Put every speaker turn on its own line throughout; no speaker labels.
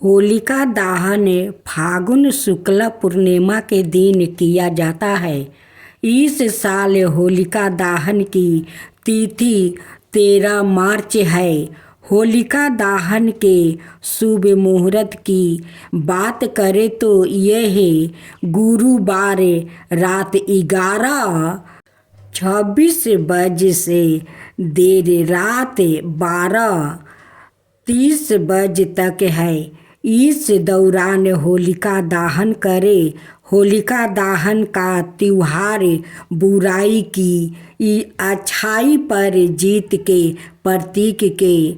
होलिका दहन फागुन शुक्ल पूर्णिमा के दिन किया जाता है। इस साल होलिका दहन की तिथि 13 मार्च है। होलिका दहन के शुभ मुहूर्त की बात करें तो यह गुरुवार रात 11:26 बजे से देर रात 12:30 बजे तक है। इस दौरान होलिका दहन करें। होलिका दहन का त्योहार बुराई की अच्छाई पर जीत के प्रतीक के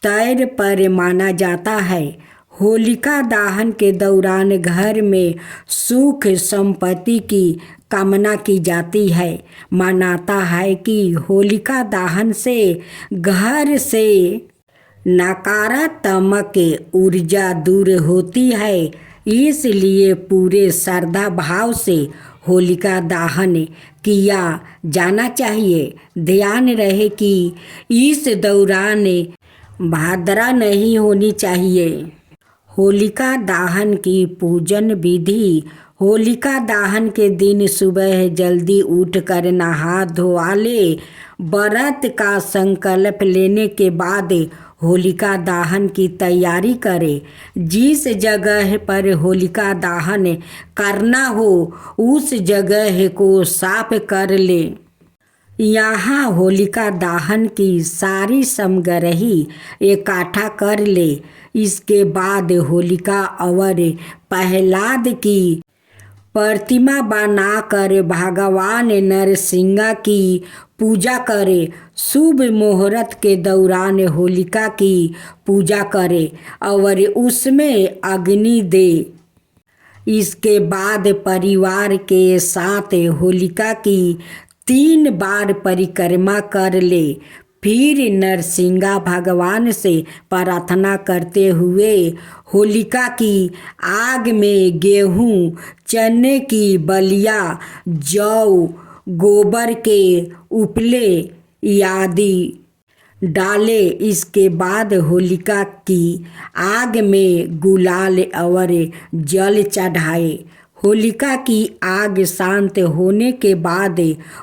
तौर पर माना जाता है। होलिका दहन के दौरान घर में सुख संपत्ति की कामना की जाती है। मानता है कि होलिका दहन से घर से नकारात्मक ऊर्जा दूर होती है, इसलिए पूरे श्रद्धा भाव से होलिका दहन किया जाना चाहिए। ध्यान रहे कि इस दौरान भादरा नहीं होनी चाहिए। होलिका दहन की पूजन विधि। होलिका दहन के दिन सुबह जल्दी उठकर नहा धोआ ले। व्रत का संकल्प लेने के बाद होलिका दहन की तैयारी करें। जिस जगह पर होलिका दहन करना हो उस जगह को साफ कर ले। यहाँ होलिका दहन की सारी सामग्री इकट्ठा कर ले। इसके बाद होलिका और प्रहलाद की प्रतिमा बनाकर भगवान नरसिंह की पूजा करें। शुभ मुहूर्त के दौरान होलिका की पूजा करें और उसमें अग्नि दे। इसके बाद परिवार के साथ होलिका की 3 बार परिक्रमा कर ले। फिर नरसिंह भगवान से प्रार्थना करते हुए होलिका की आग में गेहूं, चने की बलिया, जौ, गोबर के उपले आदि डाले। इसके बाद होलिका की आग में गुलाल और जल चढ़ाए। होलिका की आग शांत होने के बाद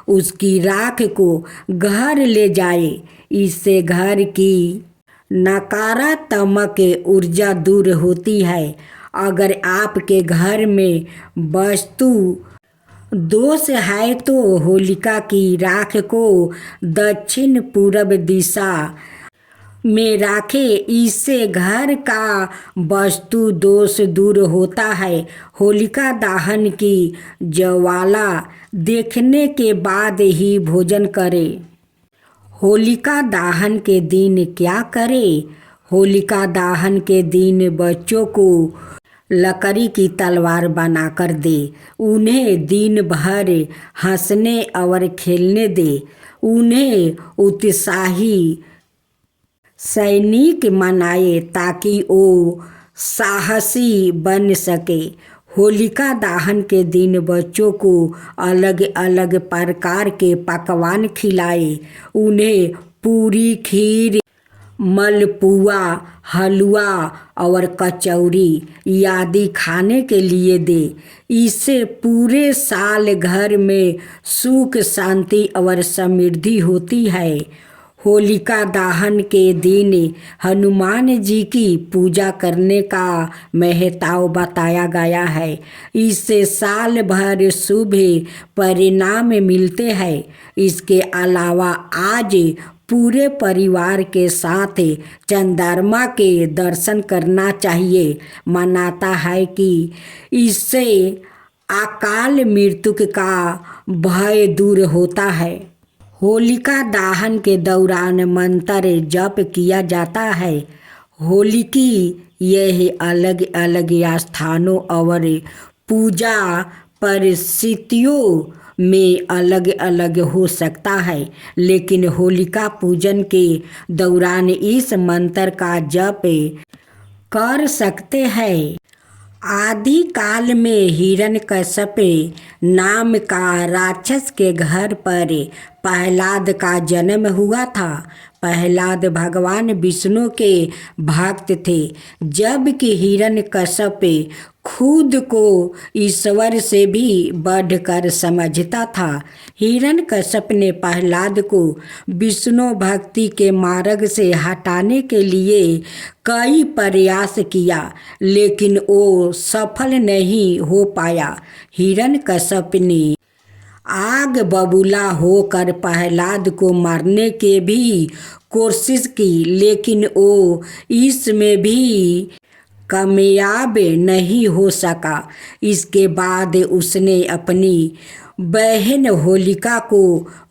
उसकी राख को घर ले जाए। इससे घर की नकारात्मक ऊर्जा दूर होती है। अगर आपके घर में वास्तु दोष है तो होलिका की राख को दक्षिण पूर्व दिशा में रखें। इससे घर का वास्तु दोष दूर होता है। होलिका दहन की ज्वाला देखने के बाद ही भोजन करें। होलिका दहन के दिन क्या करें? होलिका दहन के दिन बच्चों को लकड़ी की तलवार बनाकर दे। उन्हें दिन भर हंसने और खेलने दे। उन्हें उत्साही सैनिक बनाए ताकि वो साहसी बन सके। होलिका दहन के दिन बच्चों को अलग अलग प्रकार के पकवान खिलाए। उन्हें पूरी, खीर, मलपुआ, हलवा और कचौरी आदि खाने के लिए दे। इससे पूरे साल घर में सुख, शांति और समृद्धि होती है। होलिका दहन के दिन हनुमान जी की पूजा करने का महत्व बताया गया है। इससे साल भर शुभ परिणाम मिलते हैं। इसके अलावा आज पूरे परिवार के साथ चंद्रमा के दर्शन करना चाहिए। मानता है कि इससे अकाल मृत्यु का भय दूर होता है। होलिका दहन के दौरान मंत्र जप किया जाता है। होली की यह अलग अलग स्थानों और पूजा परिस्थितियों में अलग अलग हो सकता है, लेकिन होलिका पूजन के दौरान इस मंत्र का जप कर सकते हैं। आदि काल में हिरण्यकश्यप नाम का राक्षस के घर पर प्रहलाद का जन्म हुआ था। प्रहलाद भगवान विष्णु के भक्त थे, जबकि हिरण्यकश्यप खुद को ईश्वर से भी बढ़कर समझता था। हिरण्यकश्यप ने प्रहलाद को विष्णु भक्ति के मार्ग से हटाने के लिए कई प्रयास किया, लेकिन वो सफल नहीं हो पाया। हिरण्यकश्यप ने आग बबूला होकर प्रहलाद को मारने की भी कोशिश की, लेकिन वो इसमें भी कामयाब नहीं हो सका। इसके बाद उसने अपनी बहन होलिका को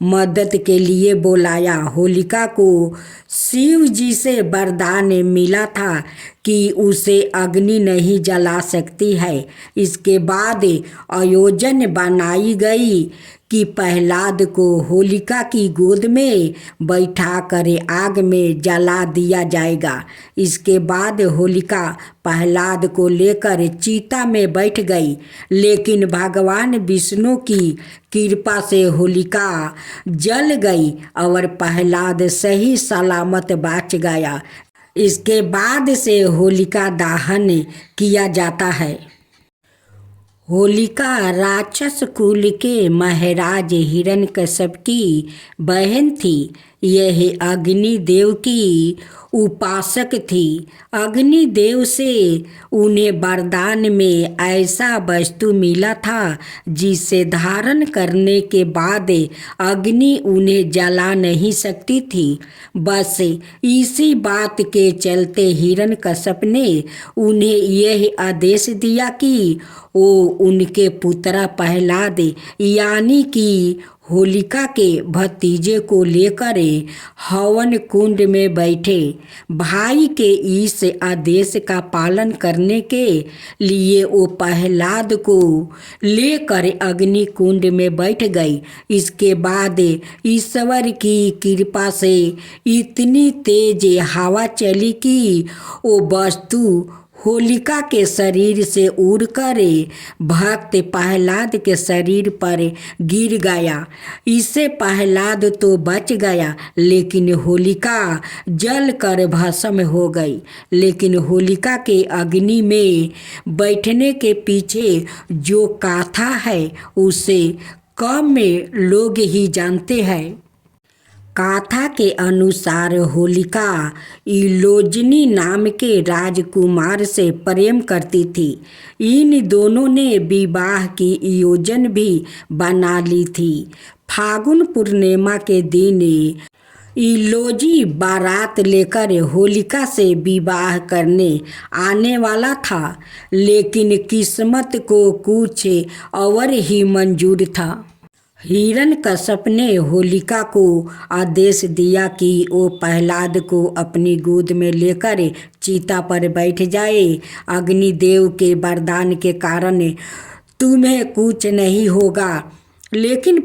मदद के लिए बुलाया। होलिका को शिव जी से वरदान मिला था कि उसे अग्नि नहीं जला सकती है। इसके बाद आयोजन बनाई गई कि प्रहलाद को होलिका की गोद में बैठाकर आग में जला दिया जाएगा। इसके बाद होलिका प्रहलाद को लेकर चिता में बैठ गई, लेकिन भगवान विष्णु की कृपा से होलिका जल गई और प्रहलाद सही सलामत बच गया। इसके बाद से होलिका दहन किया जाता है। होलिका राक्षस कुल के महाराज हिरण्यकश्यप की बहन थी। यह अग्निदेव की उपासक थी। अग्निदेव से उन्हें वरदान में ऐसा वस्तु मिला था जिसे धारण करने के बाद अग्नि उन्हें जला नहीं सकती थी। बस इसी बात के चलते हिरण्यकश्यप ने उन्हें यह आदेश दिया कि वो उनके पुत्र प्रहलाद यानी कि होलिका के भतीजे को लेकर हवन कुंड में बैठे। भाई के इस आदेश का पालन करने के लिए वो प्रहलाद को लेकर अग्नि कुंड में बैठ गई। इसके बाद ईश्वर की कृपा से इतनी तेज हवा चली कि वो वस्तु होलिका के शरीर से उड़कर भक्त प्रहलाद के शरीर पर गिर गया। इससे प्रहलाद तो बच गया, लेकिन होलिका जल कर भस्म हो गई। लेकिन होलिका के अग्नि में बैठने के पीछे जो कथा है उसे कम लोग ही जानते हैं। कथा के अनुसार होलिका इलोजनी नाम के राजकुमार से प्रेम करती थी। इन दोनों ने विवाह की योजना भी बना ली थी। फागुन पूर्णिमा के दिन इलोजी बारात लेकर होलिका से विवाह करने आने वाला था, लेकिन किस्मत को कुछ और ही मंजूर था। हिरण्यकश्यप ने होलिका को आदेश दिया कि वो प्रहलाद को अपनी गोद में लेकर चिता पर बैठ जाए। अग्निदेव के वरदान के कारण तुम्हें कुछ नहीं होगा, लेकिन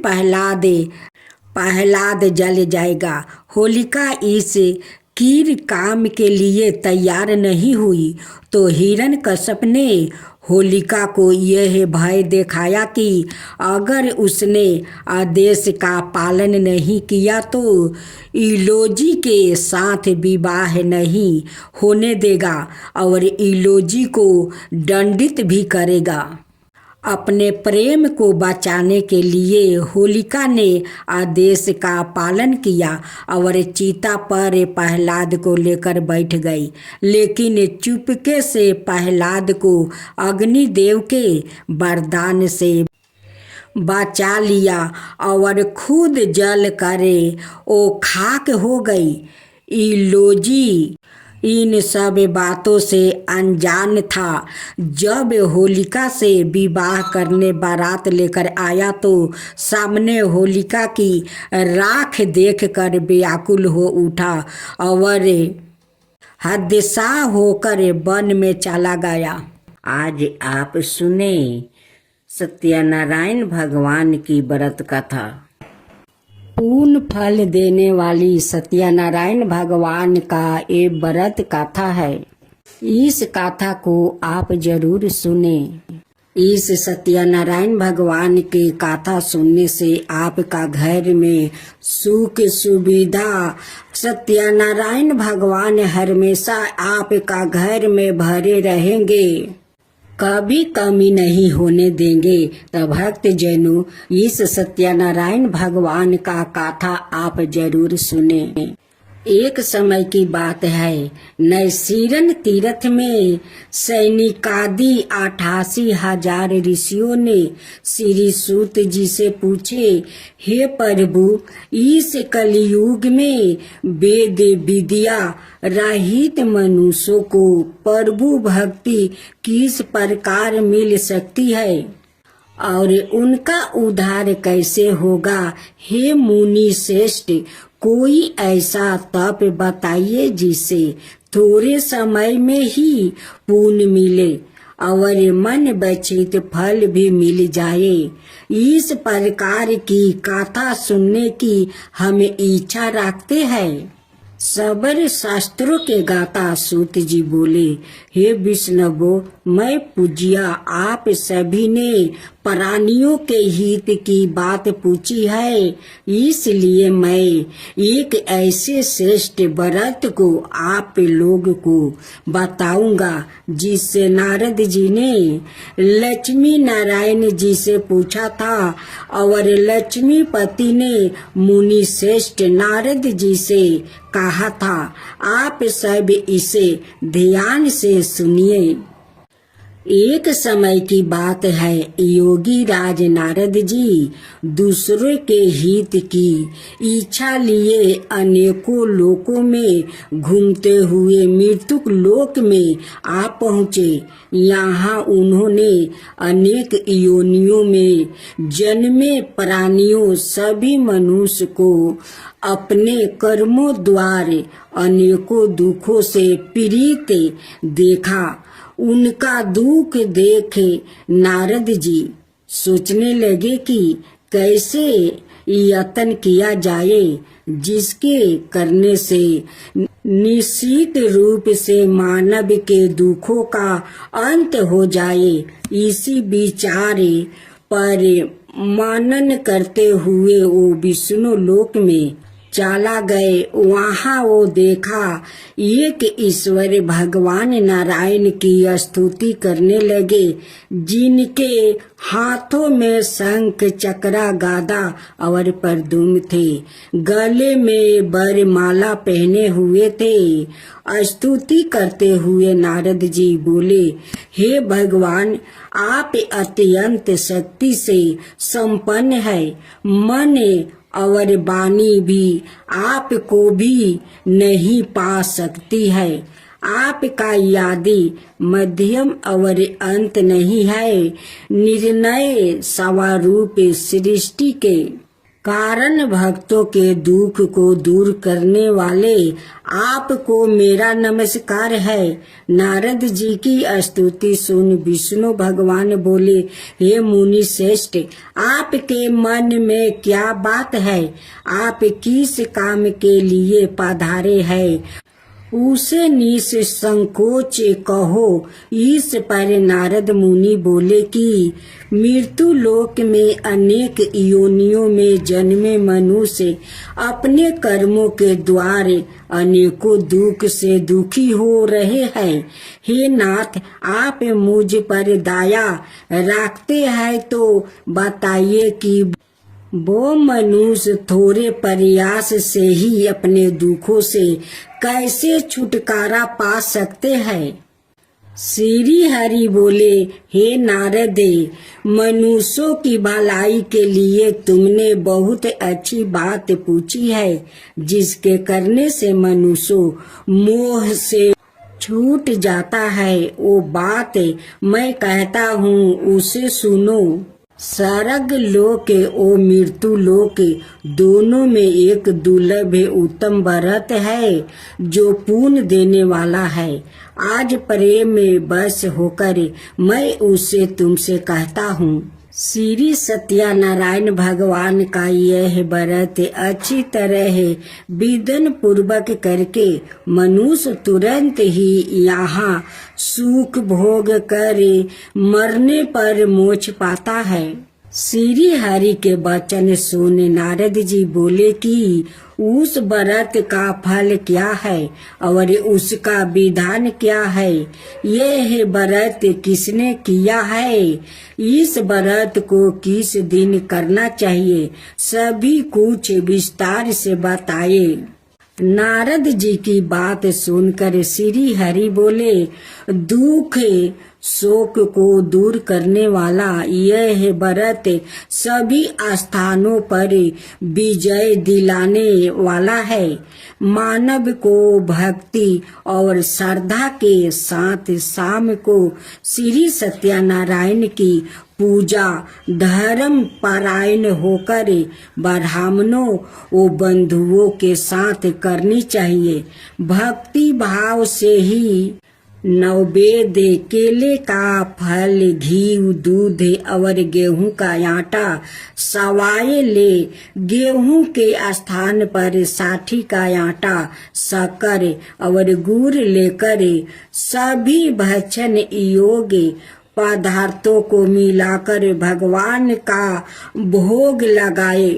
प्रहलाद जल जाएगा। होलिका इस कीर काम के लिए तैयार नहीं हुई, तो हिरण्यकश्यप ने होलिका को यह भय दिखाया कि अगर उसने आदेश का पालन नहीं किया तो इलोजी के साथ विवाह नहीं होने देगा और इलोजी को दंडित भी करेगा। अपने प्रेम को बचाने के लिए होलिका ने आदेश का पालन किया और चिता पर प्रहलाद को लेकर बैठ गई, लेकिन चुपके से प्रहलाद को अग्निदेव के वरदान से बचा लिया और खुद जल कर वो खाक हो गई। इलोजी इन सब बातों से अनजान था। जब होलिका से विवाह करने बारात लेकर आया तो सामने होलिका की राख देखकर व्याकुल हो उठा और हदसा होकर वन में चला गया। आज आप सुने सत्यनारायण भगवान की व्रत कथा। पूर्ण फल देने वाली सत्यनारायण भगवान का ये व्रत कथा है। इस गाथा को आप जरूर सुने। इस सत्यनारायण भगवान की गाथा सुनने से आपका घर में सुख सुविधा, सत्यनारायण भगवान हमेशा आपका घर में भरे रहेंगे, कभी कमी नहीं होने देंगे। तो भक्त जनों, इस सत्यनारायण भगवान का गाथा आप जरूर सुने। एक समय की बात है, नैसीरन तीर्थ में सैनिकादि 88,000 ऋषियों ने श्री सूत जी से पूछे, हे प्रभु, इस कलयुग में वेद विद्या रहित मनुष्यों को प्रभु भक्ति किस प्रकार मिल सकती है और उनका उद्धार कैसे होगा। हे मुनि श्रेष्ठ, कोई ऐसा तप बताइए जिससे थोड़े समय में ही पुण्य मिले और मन बचित फल भी मिल जाए। इस प्रकार की गाथा सुनने की हम इच्छा रखते हैं। सबर शास्त्रों के गाता सूत जी बोले, हे विष्णु, मैं पूज्या आप सभी ने प्राणियों के हित की बात पूछी है, इसलिए मैं एक ऐसे श्रेष्ठ व्रत को आप लोग को बताऊंगा जिससे नारद जी ने लक्ष्मी नारायण जी से पूछा था और लक्ष्मीपति ने मुनि श्रेष्ठ नारद जी से कहा था। आप सब इसे ध्यान से सुनिए। एक समय की बात है, योगी राज नारद जी दूसरों के हित की इच्छा लिए अनेकों लोकों में घूमते हुए मृत्युक लोक में आ पहुँचे। यहाँ उन्होंने अनेक योनियों में जन्मे प्राणियों सभी मनुष्य को अपने कर्मों द्वारा अनेकों दुखों से पीड़ित देखा। उनका दुख देखे नारद जी सोचने लगे कि कैसे यत्न किया जाए जिसके करने से निश्चित रूप से मानव के दुखों का अंत हो जाए। इसी विचार पर मनन करते हुए वो विष्णु लोक में चला गए। वहाँ वो देखा एक ईश्वर भगवान नारायण की स्तुति करने लगे, जिनके हाथों में शंख चक्रा गदा और परदुम थे, गले में वरमाला पहने हुए थे। स्तुति करते हुए नारद जी बोले, हे भगवान, आप अत्यंत शक्ति से संपन्न है। मन और वाणी भी आपको भी नहीं पा सकती है। आपका यादि मध्यम और अंत नहीं है। निर्णय स्वरूप सृष्टि के कारण भक्तों के दुख को दूर करने वाले आपको मेरा नमस्कार है। नारद जी की स्तुति सुन विष्णु भगवान बोले, हे मुनि श्रेष्ठ, आपके मन में क्या बात है? आप किस काम के लिए पधारे हैं? उसे निसंकोच कहो। इस पर नारद मुनि बोले कि मृत्यु लोक में अनेक योनियों में जन्मे मनुष्य अपने कर्मों के द्वारा अनेकों दुख से दुखी हो रहे हैं। हे नाथ, आप मुझ पर दया रखते हैं तो बताइए कि वो मनुष्य थोड़े प्रयास से ही अपने दुखों से कैसे छुटकारा पा सकते हैं। श्री हरि बोले, हे नारद, मनुष्यों की भलाई के लिए तुमने बहुत अच्छी बात पूछी है, जिसके करने से मनुष्यों मोह से छूट जाता है। वो बात मैं कहता हूँ, उसे सुनो। स्वर्ग लोक और मृत्यु लोक दोनों में एक दुर्लभ उत्तम व्रत है जो पुण्य देने वाला है। आज प्रेम में बस होकर मैं उसे तुमसे कहता हूँ। श्री सत्यनारायण भगवान का यह व्रत अच्छी तरह विधि पूर्वक करके मनुष्य तुरंत ही यहाँ सुख भोग कर मरने पर मोक्ष पाता है। श्री हरि के वचन सुन नारद जी बोले कि उस व्रत का फल क्या है और उसका विधान क्या है, यह व्रत किसने किया है, इस व्रत को किस दिन करना चाहिए, सभी कुछ विस्तार से बताए। नारद जी की बात सुनकर श्री हरि बोले, दुख शोक को दूर करने वाला यह व्रत सभी स्थानों पर विजय दिलाने वाला है। मानव को भक्ति और श्रद्धा के साथ शाम को श्री सत्यनारायण की पूजा धर्म पारायण होकर ब्राह्मणों व बंधुओं के साथ करनी चाहिए। भक्ति भाव से ही नैवेद्य केले का फल, घी, दूध और गेहूं का आटा सवाए ले। गेहूं के स्थान पर साठी का आटा, शक्कर और गुड़ लेकर सभी भक्षण योग्य पदार्थों को मिलाकर भगवान का भोग लगाए।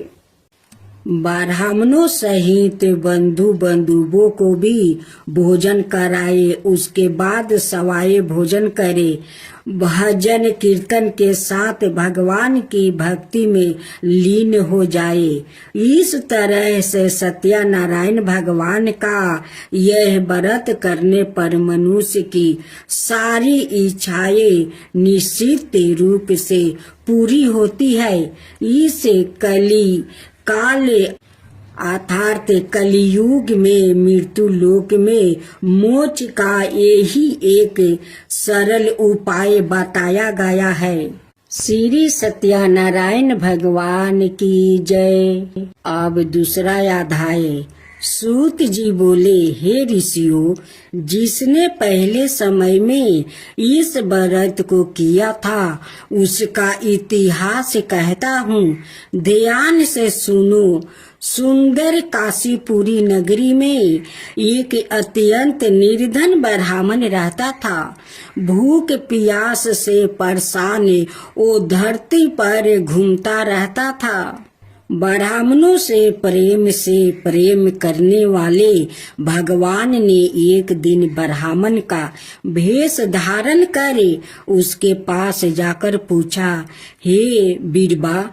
ब्राह्मणों सहित बंधु बंधुओं को भी भोजन कराए। उसके बाद सवाए भोजन करे। भजन कीर्तन के साथ भगवान की भक्ति में लीन हो जाए। इस तरह से सत्यनारायण भगवान का यह व्रत करने पर मनुष्य की सारी इच्छाएं निश्चित रूप से पूरी होती है। इस कली काल अर्थात कलियुग में मृत्यु लोक में मोक्ष का यही एक सरल उपाय बताया गया है। श्री सत्यनारायण भगवान की जय। अब दूसरा अध्याय। सूत जी बोले, हे ऋषियों, जिसने पहले समय में इस व्रत को किया था उसका इतिहास कहता हूँ, ध्यान से सुनो। सुंदर काशीपुरी नगरी में एक अत्यंत निर्धन ब्राह्मण रहता था। भूख प्यास से परेशान वो धरती पर घूमता रहता था। ब्राह्मणों से प्रेम करने वाले भगवान ने एक दिन ब्राह्मण का भेष धारण कर उसके पास जाकर पूछा, हे बीरबा,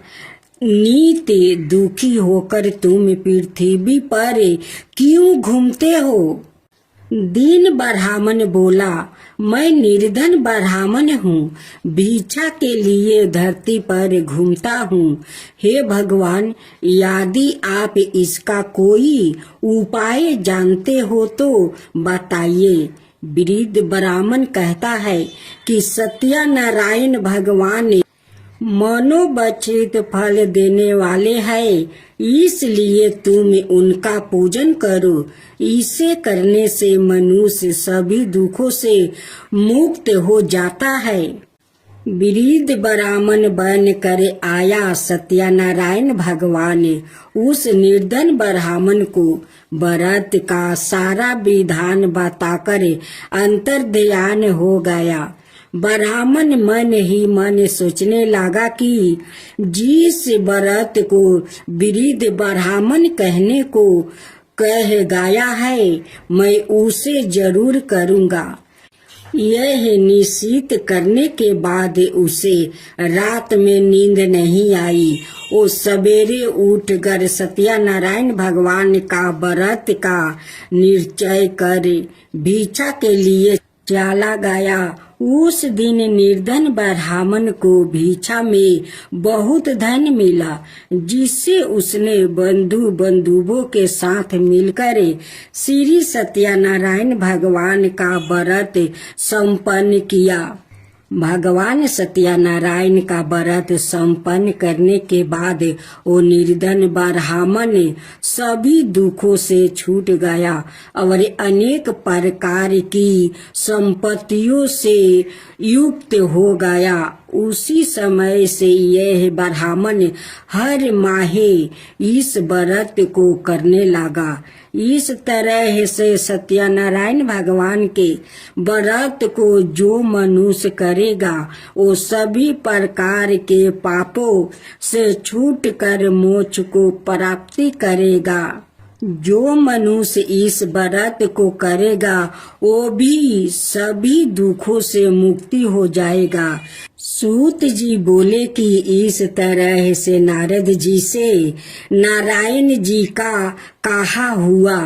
नित दुखी होकर तुम पृथ्वी पर क्यों घूमते हो? दीन ब्राह्मण बोला, मैं निर्धन ब्राह्मण हूँ, भिक्षा के लिए धरती पर घूमता हूँ। हे भगवान, यदि आप इसका कोई उपाय जानते हो तो बताइए। वृद्ध ब्राह्मण कहता है कि सत्यनारायण भगवान मनोवांछित फल देने वाले हैं, इसलिए तुम उनका पूजन करो। इसे करने से मनुष्य सभी दुखों से मुक्त हो जाता है। वृद्ध ब्राह्मण बन कर आया सत्यनारायण भगवान उस निर्धन ब्राह्मण को व्रत का सारा विधान बताकर अंतर्ध्यान हो गया। ब्राह्मण मन ही मन सोचने लगा कि जिस व्रत को वृद्ध ब्राह्मण कहने को कह गया है, मैं उसे जरूर करूँगा। यह निश्चित करने के बाद उसे रात में नींद नहीं आई। वो सवेरे उठकर सत्यनारायण भगवान का व्रत का निश्चय कर भिक्षा के लिए चला गया। उस दिन निर्धन ब्राह्मण को भिक्षा में बहुत धन मिला, जिससे उसने बंधुओं के साथ मिलकर श्री सत्यनारायण भगवान का व्रत संपन्न किया। भगवान सत्यनारायण का व्रत संपन्न करने के बाद वो निर्धन ब्राह्मण सभी दुखों से छूट गया और अनेक प्रकार की संपत्तियों से युक्त हो गया। उसी समय से यह ब्राह्मण हर माहे इस व्रत को करने लगा। इस तरह से सत्यनारायण भगवान के व्रत को जो मनुष्य करेगा वो सभी प्रकार के पापों से छूट कर मोक्ष को प्राप्ति करेगा। जो मनुष्य इस व्रत को करेगा वो भी सभी दुखों से मुक्ति हो जाएगा। सूत जी बोले कि इस तरह से नारद जी से नारायण जी का कहा हुआ।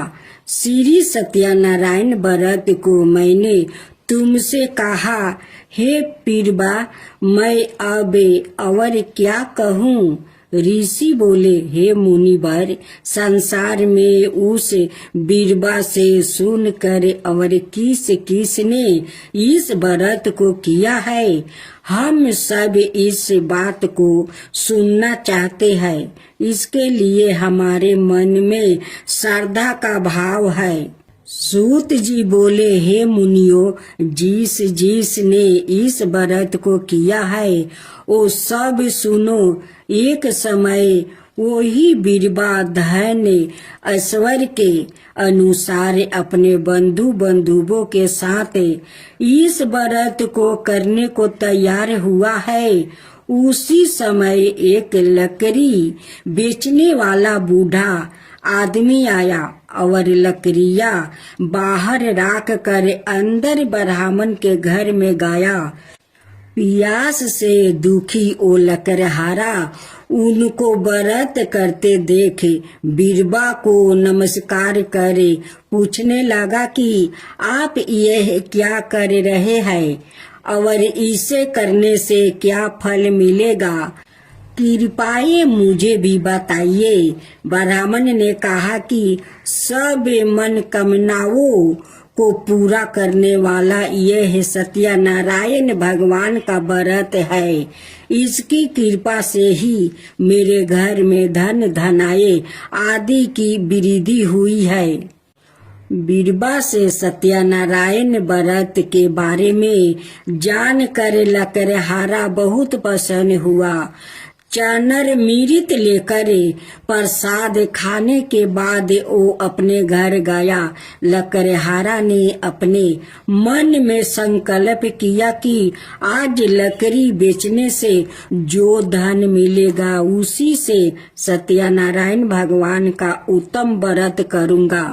श्री सत्यनारायण व्रत को मैंने तुमसे कहा, हे पीरबा, मैं अब और क्या कहूँ। ऋषि बोले, हे मुनिवर, संसार में उस बीरबा से सुनकर और किस किसने इस व्रत को किया है, हम सब इस बात को सुनना चाहते हैं। इसके लिए हमारे मन में श्रद्धा का भाव है। सूत जी बोले, हे मुनियो, जिस जिसने इस व्रत को किया है वो सब सुनो। एक समय वही बीरबा धन ऐश्वर्य के अनुसार अपने बंधु बंधुओं के साथ इस व्रत को करने को तैयार हुआ है। उसी समय एक लकड़ी बेचने वाला बूढ़ा आदमी आया और लकड़ियां बाहर रख कर अंदर ब्राह्मण के घर में गया। प्यास से दुखी ओ लकड़हारा उनको व्रत करते देख बीरबा को नमस्कार करे पूछने लगा कि आप यह क्या कर रहे हैं और इसे करने से क्या फल मिलेगा, कृपया मुझे भी बताइए। ब्राह्मण ने कहा कि सब मनोकामनाओं को पूरा करने वाला यह सत्यनारायण भगवान का व्रत है। इसकी कृपा से ही मेरे घर में धन धनाए आदि की वृद्धि हुई है। बीरबा से सत्यनारायण व्रत के बारे में जानकर लकड़हारा बहुत प्रसन्न हुआ। चानर मिरित लेकर प्रसाद खाने के बाद वो अपने घर गया। लकड़हारा ने अपने मन में संकल्प किया कि आज लकड़ी बेचने से जो धन मिलेगा उसी से सत्यनारायण भगवान का उत्तम व्रत करूंगा।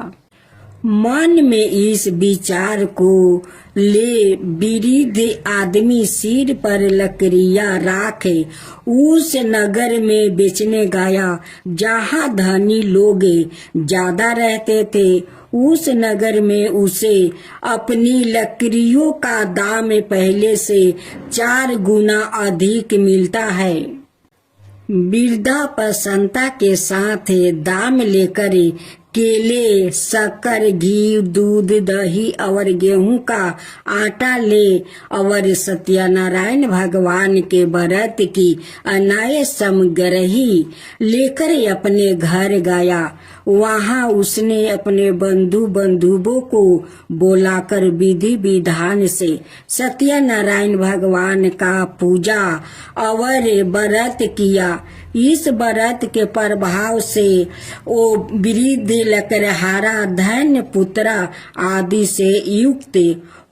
मन में इस विचार को ले वृद्ध आदमी सिर पर लकड़ियां राखे उस नगर में बेचने गया जहाँ धनी लोग ज्यादा रहते थे। उस नगर में उसे अपनी लकड़ियों का दाम पहले से 4 गुना अधिक मिलता है। वृद्धा प्रसन्नता के साथ दाम लेकर केले, शक्कर, घी, दूध, दही और गेहूं का आटा ले और सत्यनारायण भगवान के व्रत की अनाय सामग्री लेकर अपने घर गया। वहां उसने अपने बंधु बंधुओं को बुलाकर विधि विधान से सत्यनारायण भगवान का पूजा और व्रत किया। इस व्रत के प्रभाव से वो वृद्ध लकड़हारा धन पुत्र आदि से युक्त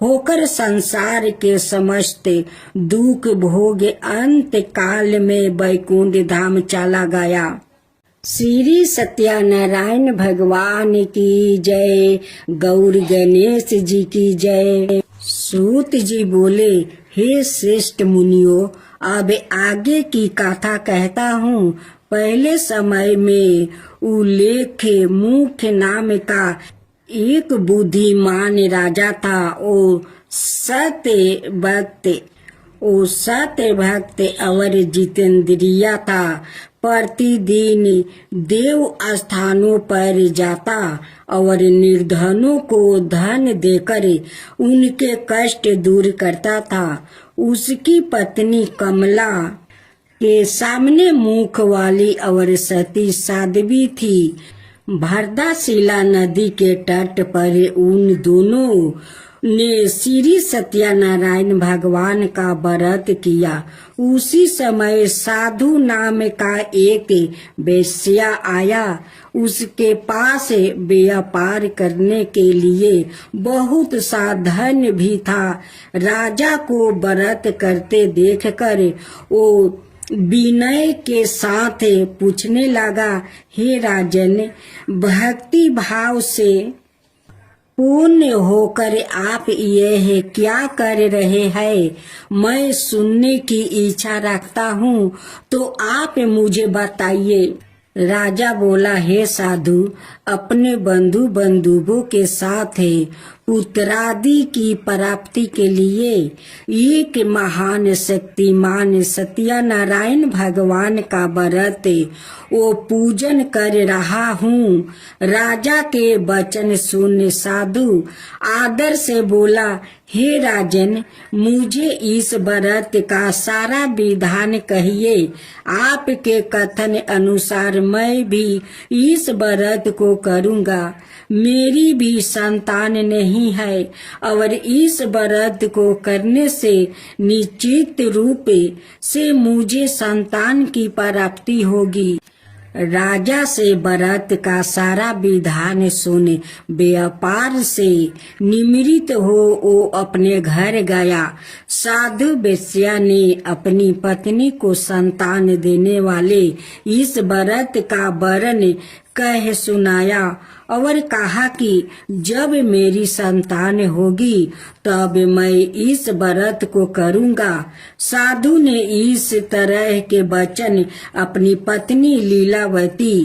होकर संसार के समस्त दुख भोग अंत काल में वैकुंठ धाम चला गया। श्री सत्यनारायण भगवान की जय। गौर गणेश जी की जय। सूत जी बोले, हे श्रेष्ठ मुनियों, अब आगे की कथा कहता हूँ। पहले समय में उल्लेख मुख्य नाम का एक बुद्धिमान राजा था। वो सत्य भक्त और जितेंद्रिय था। प्रतिदिन देव स्थानों पर जाता और निर्धनों को धन देकर उनके कष्ट दूर करता था। उसकी पत्नी कमला के सामने मुख वाली और सती साध्वी थी। भरदाशिला नदी के तट पर उन दोनों ने श्री सत्यनारायण भगवान का व्रत किया। उसी समय साधु नाम का एक वेश्या आया। उसके पास व्यापार करने के लिए बहुत सा धन भी था। राजा को व्रत करते देखकर वो विनय के साथ पूछने लगा, हे राजन, भक्ति भाव से पूर्ण होकर आप यह क्या कर रहे हैं? मैं सुनने की इच्छा रखता हूँ, तो आप मुझे बताइए। राजा बोला, हे साधु, अपने बंधु बंधुओं के साथ पुत्रादि की प्राप्ति के लिए एक महान शक्तिमान सत्यनारायण भगवान का व्रत वो पूजन कर रहा हूँ। राजा के वचन सुन साधु आदर से बोला, हे राजन, मुझे इस व्रत का सारा विधान कहिए। आपके कथन अनुसार मैं भी इस व्रत को करूँगा। मेरी भी संतान नहीं है और इस व्रत को करने से निश्चित रूप से मुझे संतान की प्राप्ति होगी। राजा से व्रत का सारा विधान सुन व्यापार से निमृत हो वो अपने घर गया। साधु वेश्या ने अपनी पत्नी को संतान देने वाले इस व्रत का वर्णन कह सुनाया और कहा कि जब मेरी संतान होगी तब मैं इस व्रत को करूँगा। साधु ने इस तरह के वचन अपनी पत्नी लीलावती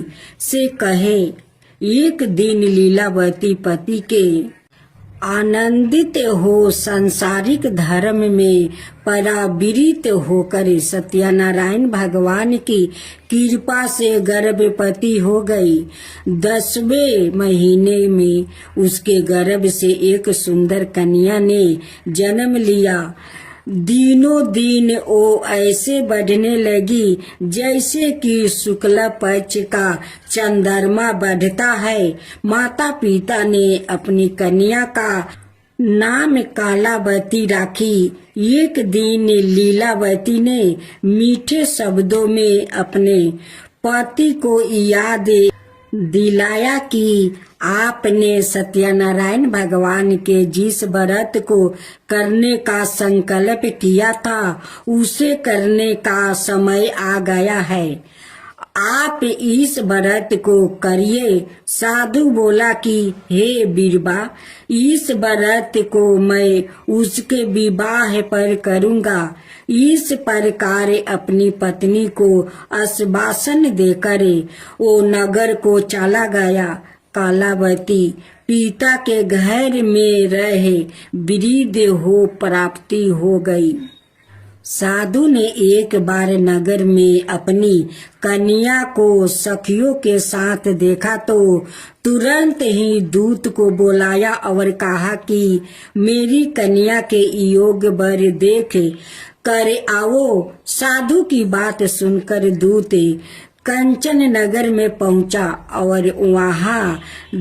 से कहे। एक दिन लीलावती पति के आनंदित हो सांसारिक धर्म में परावृत होकर सत्यनारायण भगवान की कृपा से गर्भवती हो गई। 10वें महीने में उसके गर्भ से एक सुंदर कन्या ने जन्म लिया। दिनों दिन वो ऐसे बढ़ने लगी जैसे कि शुक्ल पक्ष का चंद्रमा बढ़ता है। माता पिता ने अपनी कन्या का नाम कालावती रखी। एक दिन लीलावती ने मीठे शब्दों में अपने पति को याद दिलाया कि आपने सत्यनारायण भगवान के जिस व्रत को करने का संकल्प किया था उसे करने का समय आ गया है। आप इस व्रत को करिए। साधु बोला कि हे बीरबा, इस व्रत को मैं उसके विवाह पर करूँगा। इस प्रकार अपनी पत्नी को आश्वासन देकर वो नगर को चला गया। कालावती पिता के घर में रहे वृद्ध हो प्राप्ति हो गई। साधु ने एक बार नगर में अपनी कन्या को सखियों के साथ देखा तो तुरंत ही दूत को बुलाया और कहा कि मेरी कन्या के योग वर देख कर आओ। साधु की बात सुनकर दूत कंचन नगर में पहुंचा और वहां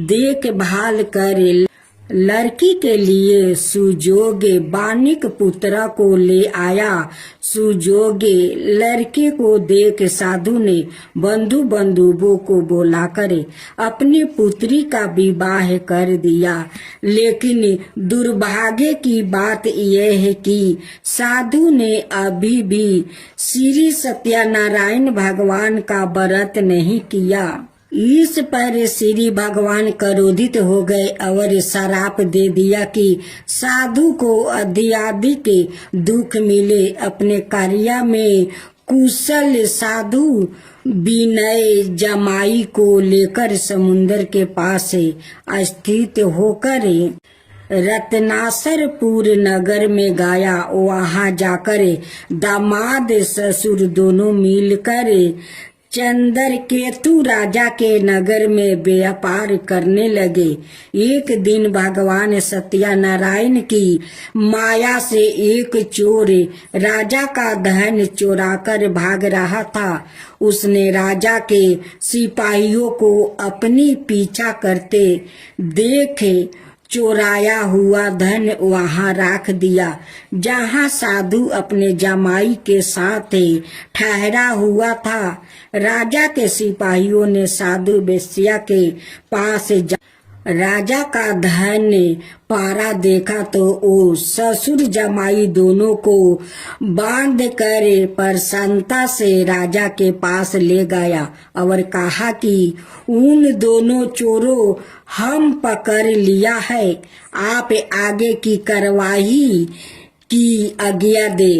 देखभाल कर लड़की के लिए सुजोगे बानिक पुत्र को ले आया। सुजोगे लड़के को देख साधु ने बंधु बंधुओं को बुलाकर अपनी पुत्री का विवाह कर दिया। लेकिन दुर्भाग्य की बात यह है कि साधु ने अभी भी श्री सत्यनारायण भगवान का व्रत नहीं किया। इस पर श्री भगवान क्रोधित हो गए और श्राप दे दिया कि साधु को अत्यधिक दुख मिले। अपने कार्य में कुशल साधु विनय जमाई को लेकर समुद्र के पास स्थित होकर रत्नासरपुर नगर में गया। वहां जाकर दामाद ससुर दोनों मिलकर चंद्रकेतु राजा के नगर में व्यापार करने लगे। एक दिन भगवान सत्यनारायण की माया से एक चोर राजा का धन चुराकर भाग रहा था। उसने राजा के सिपाहियों को अपनी पीछा करते देखे चोराया हुआ धन वहां रख दिया जहां साधु अपने जमाई के साथ ठहरा हुआ था। राजा के सिपाहियों ने साधु वेश्या के पास राजा का धन पारा देखा तो वो ससुर जमाई दोनों को बांध कर प्रसन्नता से राजा के पास ले गया और कहा कि उन दोनों चोरों हम पकड़ लिया है, आप आगे की कार्रवाई की आज्ञा दे।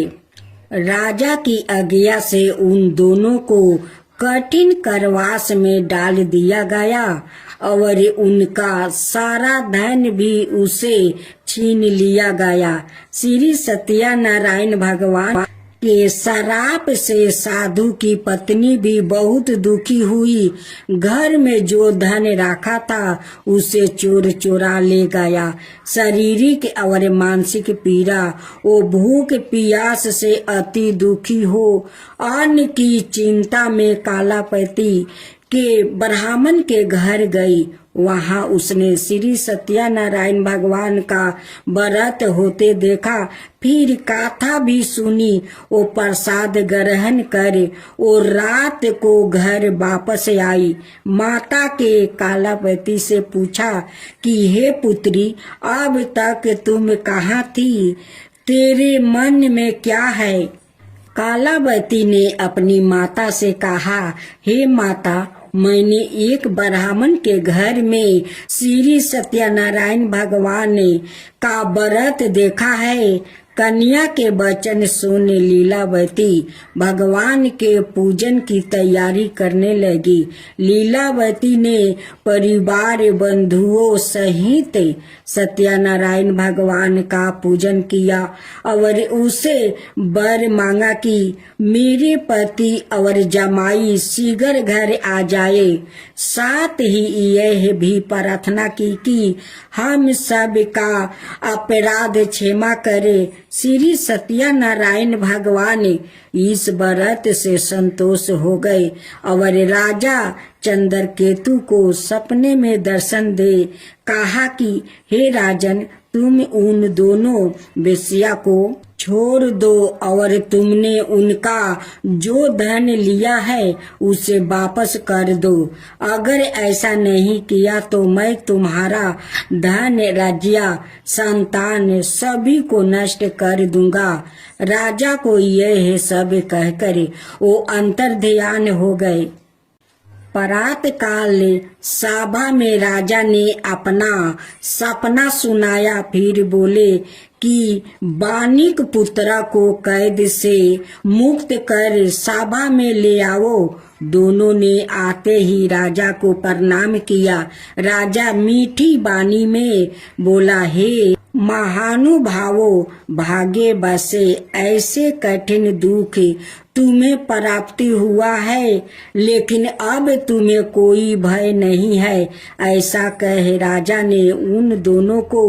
राजा की आज्ञा से उन दोनों को कठिन कारावास में डाल दिया गया और उनका सारा धन भी उसे छीन लिया गया। श्री सत्यनारायण भगवान के श्राप से साधु की पत्नी भी बहुत दुखी हुई। घर में जो धन रखा था उसे चोर चुरा ले गया। शारीरिक और मानसिक पीड़ा, वो भूख प्यास से अति दुखी हो अन्न की चिंता में कालापति के ब्राह्मण के घर गई। वहां उसने श्री सत्यनारायण भगवान का व्रत होते देखा, फिर कथा भी सुनी। वो प्रसाद ग्रहण कर वो रात को घर वापस आई। माता के कालापति से पूछा कि हे पुत्री, अब तक तुम कहाँ थी, तेरे मन में क्या है? कालावती ने अपनी माता से कहा, हे माता, मैंने एक ब्राह्मण के घर में श्री सत्यनारायण भगवान का व्रत देखा है। कन्या के वचन सुन लीलावती भगवान के पूजन की तैयारी करने लगी। लीलावती ने परिवार बंधुओं सहित सत्यनारायण भगवान का पूजन किया और उसे वर मांगा कि मेरे पति और जमाई शीघ्र घर आ जाए। साथ ही यह भी प्रार्थना की कि हम सब का अपराध क्षमा करे। श्री सत्यनारायण भगवान इस व्रत से संतोष हो गए और राजा चंद्रकेतु को सपने में दर्शन दे कहा कि हे राजन, तुम उन दोनों वेश्या को छोड़ दो और तुमने उनका जो धन लिया है उसे वापस कर दो। अगर ऐसा नहीं किया तो मैं तुम्हारा धन, राज्य, संतान सभी को नष्ट कर दूंगा। राजा को यह सब कहकर वो अंतर्ध्यान हो गए। प्रात काल सभा में राजा ने अपना सपना सुनाया, फिर बोले कि बानिक पुत्र को कैद से मुक्त कर सभा में ले आओ। दोनों ने आते ही राजा को प्रणाम किया। राजा मीठी वाणी में बोला, हे महानुभावों, भाग्य बसे ऐसे कठिन दुख तुम्हें प्राप्ति हुआ है, लेकिन अब तुम्हें कोई भय नहीं है। ऐसा कह राजा ने उन दोनों को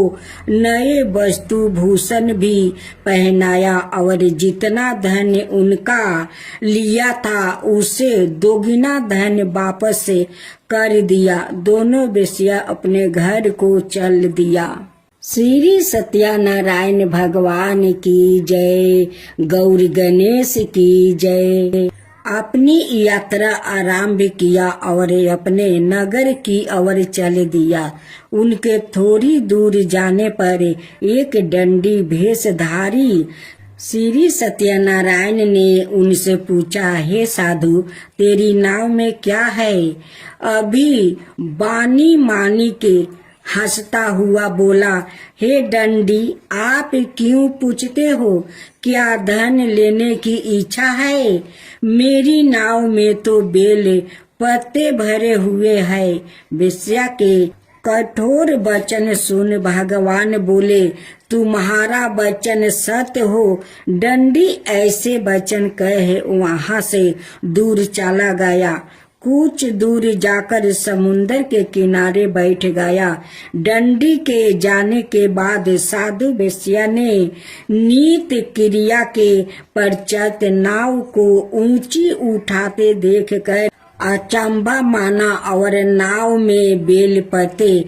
नए वस्तु भूषण भी पहनाया और जितना धन उनका लिया था उसे दोगुना धन वापस कर दिया। दोनों वेश्या अपने घर को चल दिया। श्री सत्यनारायण भगवान की जय, गौरी गणेश की जय। अपनी यात्रा आरंभ किया और अपने नगर की ओर चल दिया। उनके थोड़ी दूर जाने पर एक दंडी भेषधारी श्री सत्यनारायण ने उनसे पूछा, हे साधु, तेरी नाव में क्या है? अभी बानी मानी के हंसता हुआ बोला, हे डंडी, आप क्यों पूछते हो? क्या धन लेने की इच्छा है? मेरी नाव में तो बेल पत्ते भरे हुए हैं। वेश्या के कठोर वचन सुन भगवान बोले, तुम्हारा वचन सत्य हो। डंडी ऐसे वचन कहे वहां से दूर चला गया। कुछ दूर जाकर समुंदर के किनारे बैठ गया। डंडी के जाने के बाद साधु वेश्या ने नित्य क्रिया के पश्चात नाव को ऊंची उठाते देखकर अचंभा माना और नाव में बेलपते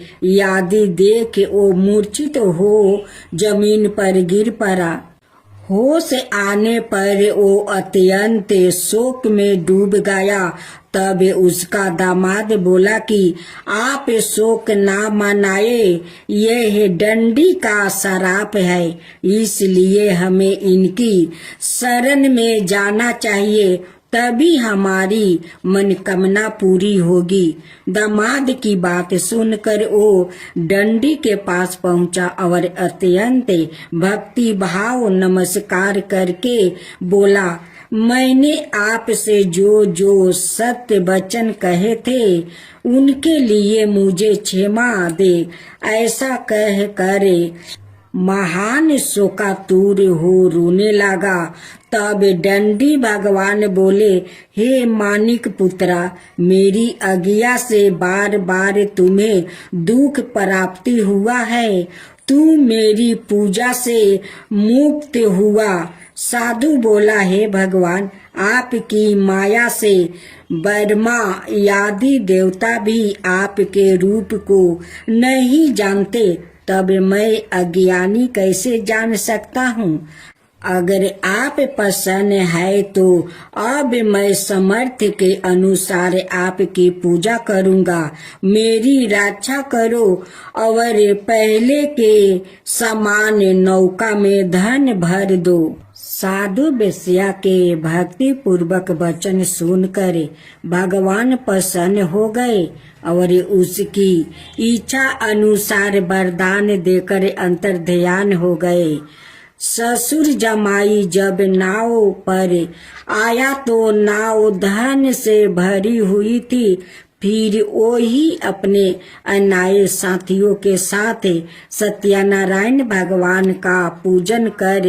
आदि देख वो मूर्छित हो जमीन पर गिर पड़ा। होश आने पर वो अत्यंत शोक में डूब गया। तब उसका दामाद बोला कि आप शोक ना मनाए, यह डंडी का श्राप है, इसलिए हमें इनकी शरण में जाना चाहिए, तभी हमारी मनोकामना पूरी होगी। दामाद की बात सुनकर वो डंडी के पास पहुंचा और अत्यंत भक्ति भाव नमस्कार करके बोला, मैंने आपसे जो जो सत्य वचन कहे थे उनके लिए मुझे क्षमा दे। ऐसा कह कर महान शोकातुर हो रोने लगा। तब डंडी भगवान बोले, हे मानिक पुत्रा, मेरी आज्ञा से बार बार तुम्हें दुख प्राप्ति हुआ है, तू मेरी पूजा से मुक्त हुआ। साधु बोला, हे भगवान, आपकी माया से ब्रह्मा आदि देवता भी आपके रूप को नहीं जानते, तब मैं अज्ञानी कैसे जान सकता हूँ। अगर आप प्रसन्न है तो अब मैं समर्थ के अनुसार आपकी पूजा करूँगा, मेरी रक्षा करो और पहले के समान नौका में धन भर दो। साधु वेश्या के भक्ति पूर्वक वचन सुनकर भगवान प्रसन्न हो गए और उसकी इच्छा अनुसार वरदान देकर अंतर ध्यान हो गए। ससुर जमाई जब नाव पर आया तो नाव धन से भरी हुई थी। फिर वही अपने अन्यायी साथियों के साथ सत्यनारायण भगवान का पूजन कर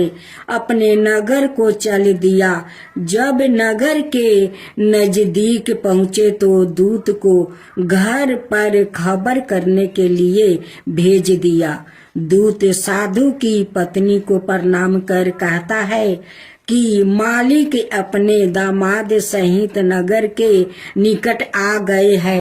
अपने नगर को चल दिया। जब नगर के नजदीक पहुँचे तो दूत को घर पर खबर करने के लिए भेज दिया। दूत साधु की पत्नी को प्रणाम कर कहता है कि मालिक अपने दामाद सहित नगर के निकट आ गए हैं।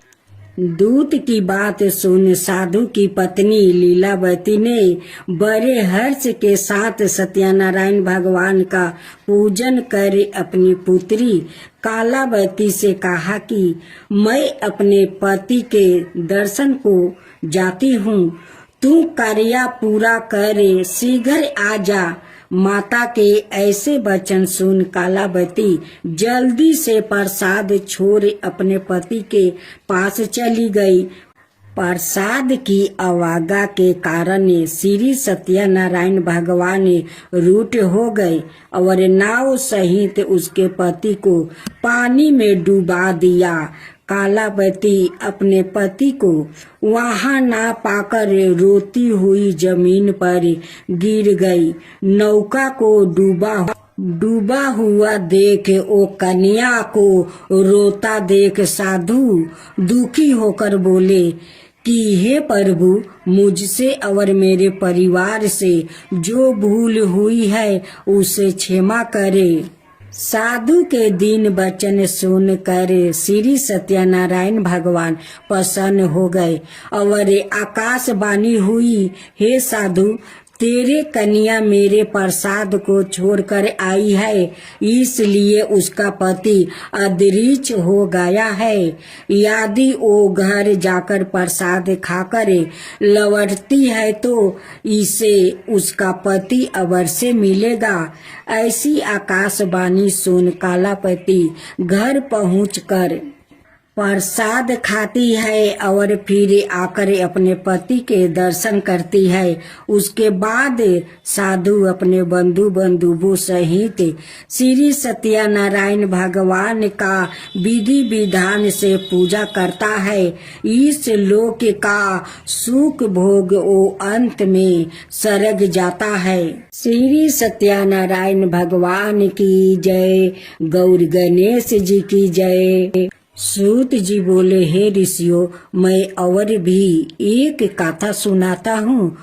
दूत की बात सुन साधु की पत्नी लीलावती ने बड़े हर्ष के साथ सत्यनारायण भगवान का पूजन कर अपनी पुत्री कालावती से कहा कि मैं अपने पति के दर्शन को जाती हूँ, तू कार्य पूरा करे, शीघ्र आ जा। माता के ऐसे वचन सुन कालावती जल्दी से प्रसाद छोड़ अपने पति के पास चली गई। प्रसाद की अवज्ञा के कारण श्री सत्यनारायण भगवान रूठ हो गए और नाव सहित उसके पति को पानी में डुबा दिया। कालावती अपने पति को वहां ना पाकर रोती हुई जमीन पर गिर गई। नौका को डूबा हुआ देख वो कन्या को रोता देख साधु दुखी होकर बोले कि हे प्रभु, मुझसे और मेरे परिवार से जो भूल हुई है उसे क्षमा करे। साधु के दीन वचन सुनकर श्री सत्यनारायण भगवान प्रसन्न हो गए और आकाशवाणी हुई, हे साधु, तेरे कन्या मेरे प्रसाद को छोड़कर आई है, इसलिए उसका पति अदृश्य हो गया है। यदि वो घर जाकर प्रसाद खाकर लौटती है तो इसे उसका पति अवश्य मिलेगा। ऐसी आकाशवाणी सुन कालावती घर पहुंचकर प्रसाद खाती है और फिर आकर अपने पति के दर्शन करती है। उसके बाद साधु अपने बंधु बंधुओं सहित श्री सत्यनारायण भगवान का विधि विधान से पूजा करता है। इस लोक का सुख भोग वो अंत में सरग जाता है। श्री सत्यनारायण भगवान की जय। गौर गणेश जी की जय। सूत जी बोले, हे ऋषियों, मैं और भी एक कथा सुनाता हूँ,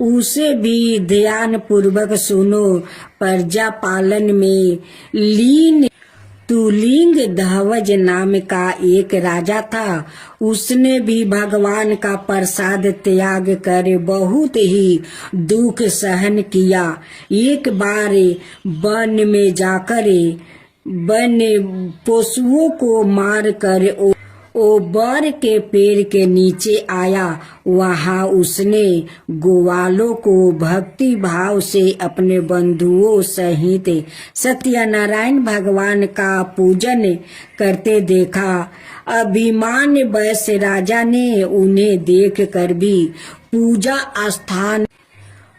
उसे भी ध्यान पूर्वक सुनो। प्रजा पालन में लीन तुलिंग ध्वज नाम का एक राजा था। उसने भी भगवान का प्रसाद त्याग कर बहुत ही दुख सहन किया। एक बार वन में जाकर वन पशुओं को मार कर ओ बर के पेड़ के नीचे आया। वहां उसने ग्वालों को भक्ति भाव से अपने बंधुओं सहित सत्यनारायण भगवान का पूजन करते देखा। अभिमान वश राजा ने उन्हें देख कर भी पूजा स्थान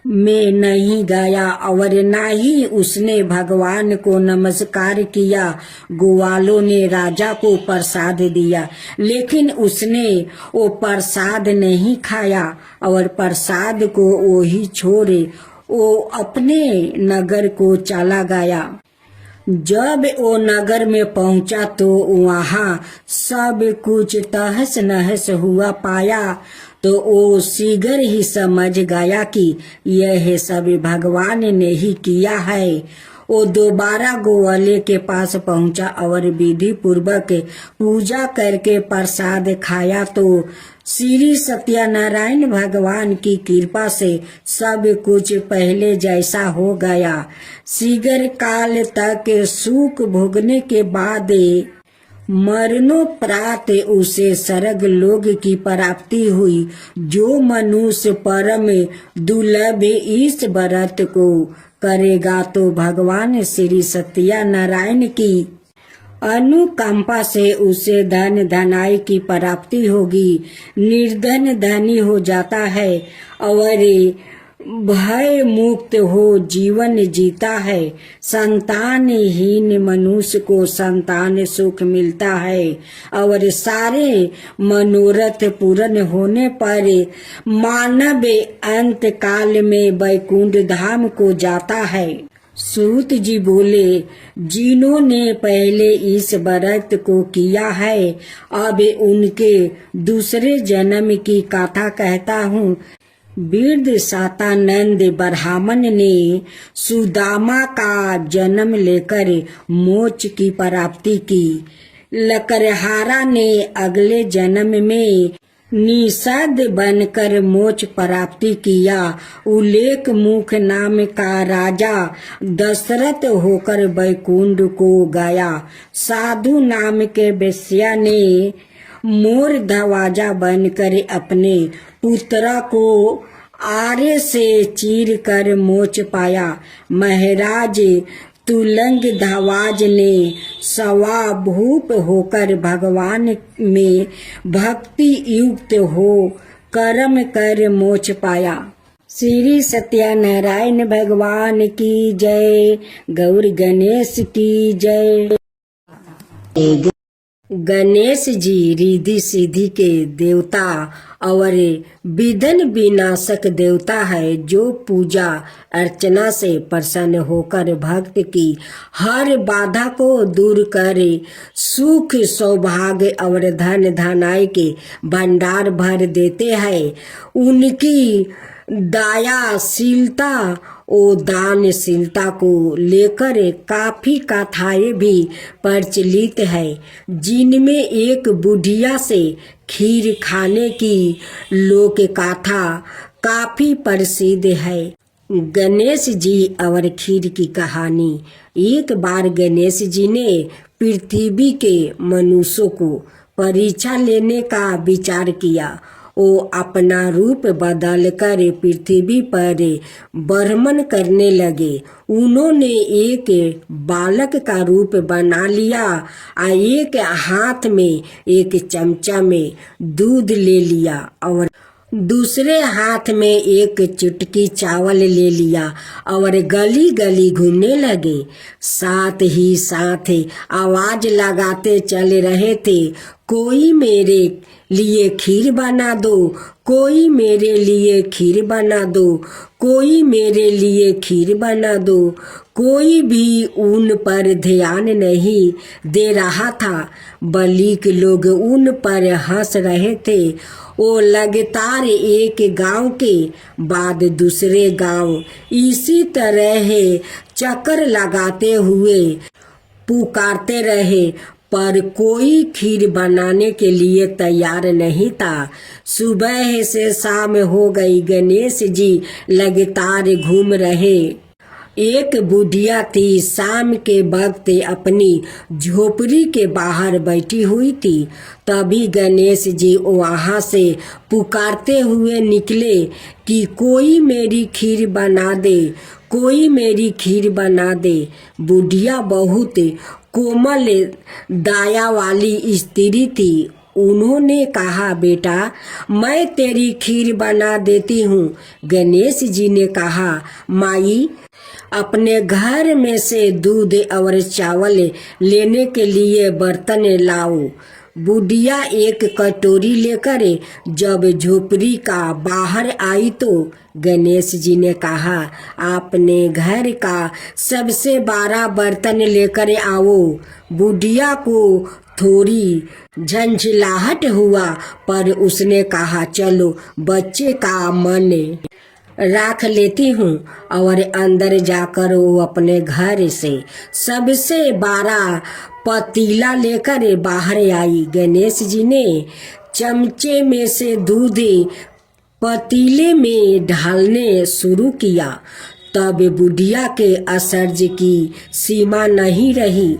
में नहीं गया और ना ही उसने भगवान को नमस्कार किया। ग्वालों ने राजा को प्रसाद दिया, लेकिन उसने वो प्रसाद नहीं खाया और प्रसाद को वो ही छोड़े वो अपने नगर को चला गया। जब वो नगर में पहुंचा तो वहाँ सब कुछ तहस नहस हुआ पाया। तो वो शीघ्र ही समझ गया कि यह सब भगवान ने ही किया है। वो दोबारा ग्वाले के पास पहुंचा और विधि पूर्वक पूजा करके प्रसाद खाया तो श्री सत्यनारायण भगवान की कृपा से सब कुछ पहले जैसा हो गया। शीघ्र काल तक सुख भोगने के बाद मरणोपरांत उसे स्वर्ग लोक की प्राप्ति हुई। जो मनुष्य परम दुर्लभ इस व्रत को करेगा तो भगवान श्री सत्यनारायण की अनुकंपा से उसे धन धनाई की प्राप्ति होगी। निर्धन धनी हो जाता है और भय मुक्त हो जीवन जीता है। संतानहीन मनुष्य को संतान सुख मिलता है और सारे मनोरथ पूर्ण होने पर मानव अंत काल में वैकुंठ धाम को जाता है। सूत जी बोले, जिन्होंने पहले इस व्रत को किया है अब उनके दूसरे जन्म की कथा कहता हूँ। वृद्ध सातानंद ब्राह्मण ने सुदामा का जन्म लेकर मोक्ष की प्राप्ति की। लकड़हारा ने अगले जन्म में निषाद बनकर मोक्ष प्राप्ति किया। उल्लेख मुख नाम का राजा दशरथ होकर वैकुंठ को गया। साधु नाम के वेश्या ने मोर धवाजा बनकर अपने पुत्रा को आरे से चीर कर मोक्ष पाया। महाराज तुलंग धवाज ने स्वाभूप होकर भगवान में भक्ति युक्त हो कर्म कर मोक्ष पाया। श्री सत्यनारायण भगवान की जय। गौर गणेश की जय। गणेश जी रिद्धि सिद्धि के देवता और विघ्न विनाशक देवता है, जो पूजा अर्चना से प्रसन्न होकर भक्त की हर बाधा को दूर करे, सुख सौभाग्य और धन धनाई के भंडार भर देते हैं। उनकी दयाशीलता और दानशीलता को लेकर काफी कथाएं भी प्रचलित है, जिनमें एक बुढ़िया से खीर खाने की लोक कथा काफी प्रसिद्ध है। गणेश जी और खीर की कहानी। एक बार गणेश जी ने पृथ्वी के मनुष्यों को परीक्षा लेने का विचार किया। वो अपना रूप बदल कर पृथ्वी पर भ्रमण करने लगे। उन्होंने एक बालक का रूप बना लिया और एक हाथ में एक चमचा में दूध ले लिया और दूसरे हाथ में एक चुटकी चावल ले लिया और गली गली घूमने लगे। साथ ही साथ आवाज लगाते चल रहे थे, कोई मेरे लिए खीर बना दो, कोई मेरे लिए खीर बना दो, कोई मेरे लिए खीर बना दो। कोई भी उन पर ध्यान नहीं दे रहा था, बल्कि लोग उन पर हंस रहे थे। वो लगातार एक गांव के बाद दूसरे गांव इसी तरह चक्कर लगाते हुए पुकारते रहे, पर कोई खीर बनाने के लिए तैयार नहीं था। सुबह से शाम हो गई, गणेश जी लगातार घूम रहे। एक बुढ़िया थी, शाम के वक्त अपनी झोपड़ी के बाहर बैठी हुई थी। तभी गणेश जी वहाँ से पुकारते हुए निकले कि कोई मेरी खीर बना दे, कोई मेरी खीर बना दे। बुढ़िया बहुत कोमल दया वाली स्त्री थी। उन्होंने कहा, बेटा मैं तेरी खीर बना देती हूँ। गणेश जी ने कहा, माई अपने घर में से दूध और चावल लेने के लिए बर्तन लाओ। बुढ़िया एक कटोरी लेकर जब झोपड़ी का बाहर आई तो गणेश जी ने कहा, अपने घर का सबसे बड़ा बर्तन लेकर आओ। बुढ़िया को थोड़ी झंझलाहट हुआ, पर उसने कहा, चलो बच्चे का मन राख लेती हूँ। और अंदर जाकर वो अपने घर से सबसे बड़ा पतीला लेकर बाहर आई। गणेश जी ने चमचे में से दूध पतीले में ढालने शुरू किया। तब बुढ़िया के आश्चर्य की सीमा नहीं रही।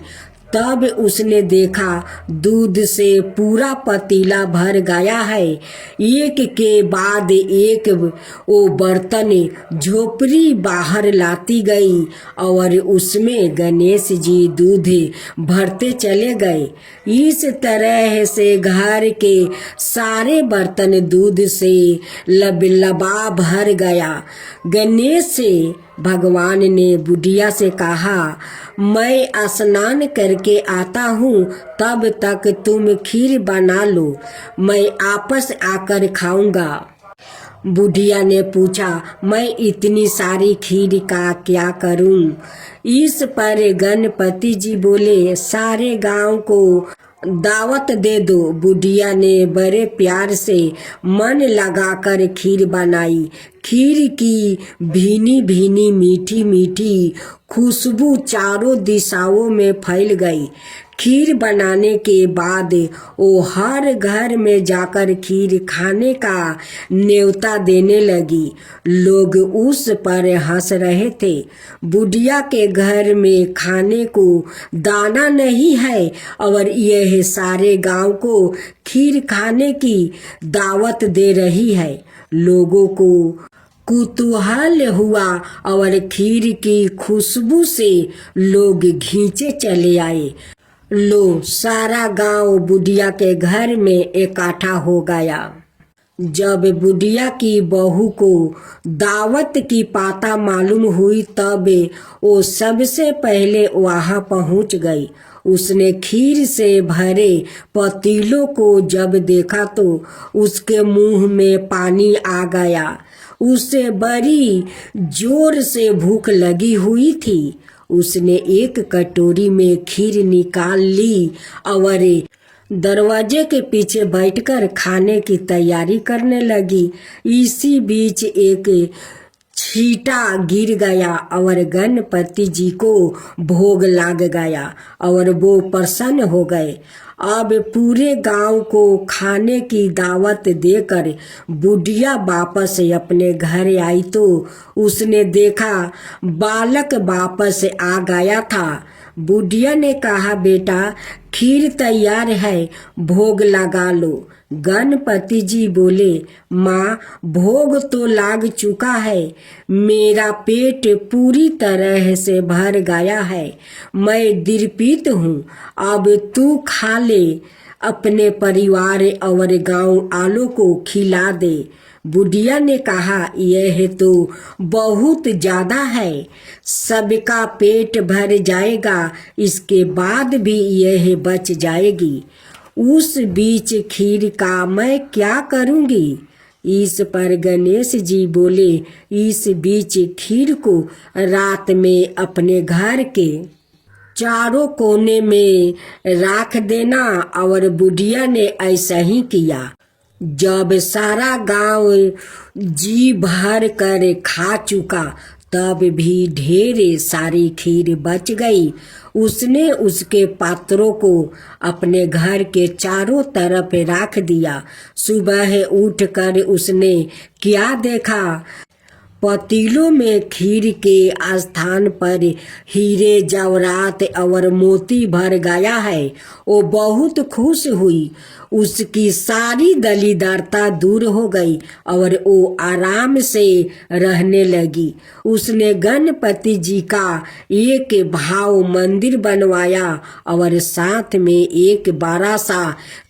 तब उसने देखा दूध से पूरा पतीला भर गया है। एक के बाद एक वो बर्तन झोपड़ी बाहर लाती गई और उसमें गणेश जी दूध भरते चले गए। इस तरह से घर के सारे बर्तन दूध से लबालब भर गया। गणेश भगवान ने बुढ़िया से कहा, मैं स्नान करके आता हूँ, तब तक तुम खीर बना लो, मैं आपस आकर खाऊंगा। बुढ़िया ने पूछा, मैं इतनी सारी खीर का क्या करूं? इस पर गणपति जी बोले, सारे गांव को दावत दे दो। बुढ़िया ने बड़े प्यार से मन लगाकर खीर बनाई। खीर की भीनी भीनी मीठी मीठी खुशबू चारों दिशाओं में फैल गई। खीर बनाने के बाद वो हर घर में जाकर खीर खाने का न्योता देने लगी। लोग उस पर हंस रहे थे। बुढ़िया के घर में खाने को दाना नहीं है और यह सारे गांव को खीर खाने की दावत दे रही है। लोगों को कुतूहल हुआ और खीर की खुशबू से लोग खींचे चले आए। लो, सारा गांव बुढ़िया के घर में इकट्ठा हो गया। जब बुढ़िया की बहू को दावत की पता मालूम हुई, तब वो सबसे पहले वहां पहुंच गई। उसने खीर से भरे पतीलों को जब देखा तो उसके मुंह में पानी आ गया। उसे बड़ी जोर से भूख लगी हुई थी। उसने एक कटोरी में खीर निकाल ली और दरवाजे के पीछे बैठकर खाने की तैयारी करने लगी। इसी बीच एक छींटा गिर गया और गणपति जी को भोग लग गया और वो प्रसन्न हो गए अब पूरे गांव को खाने की दावत देकर बुढ़िया वापस अपने घर आई तो उसने देखा बालक वापस आ गया था। बुढ़िया ने कहा, बेटा खीर तैयार है, भोग लगा लो। गणपति जी बोले, माँ भोग तो लाग चुका है, मेरा पेट पूरी तरह से भर गया है, मैं दिरपीत हूँ, अब तू खा ले, अपने परिवार और गांव वालों को खिला दे। बुढ़िया ने कहा, यह तो बहुत ज्यादा है, सबका पेट भर जाएगा, इसके बाद भी यह बच जाएगी, उस बीच खीर का मैं क्या करूंगी। इस पर गणेश जी बोले, इस बीच खीर को रात में अपने घर के चारों कोने में रख देना। और बुढ़िया ने ऐसा ही किया। जब सारा गांव जी भर कर खा चुका तब भी ढेर सारी खीर बच गई। उसने उसके पात्रों को अपने घर के चारों तरफ रख दिया। सुबह उठकर उसने क्या देखा, पतीलों में खीर के स्थान पर हीरे जवाहरात और मोती भर गया है। वो बहुत खुश हुई, उसकी सारी दलीदरता दूर हो गई और वो आराम से रहने लगी। उसने गणपति जी का एक भाव मंदिर बनवाया और साथ में एक बड़ा सा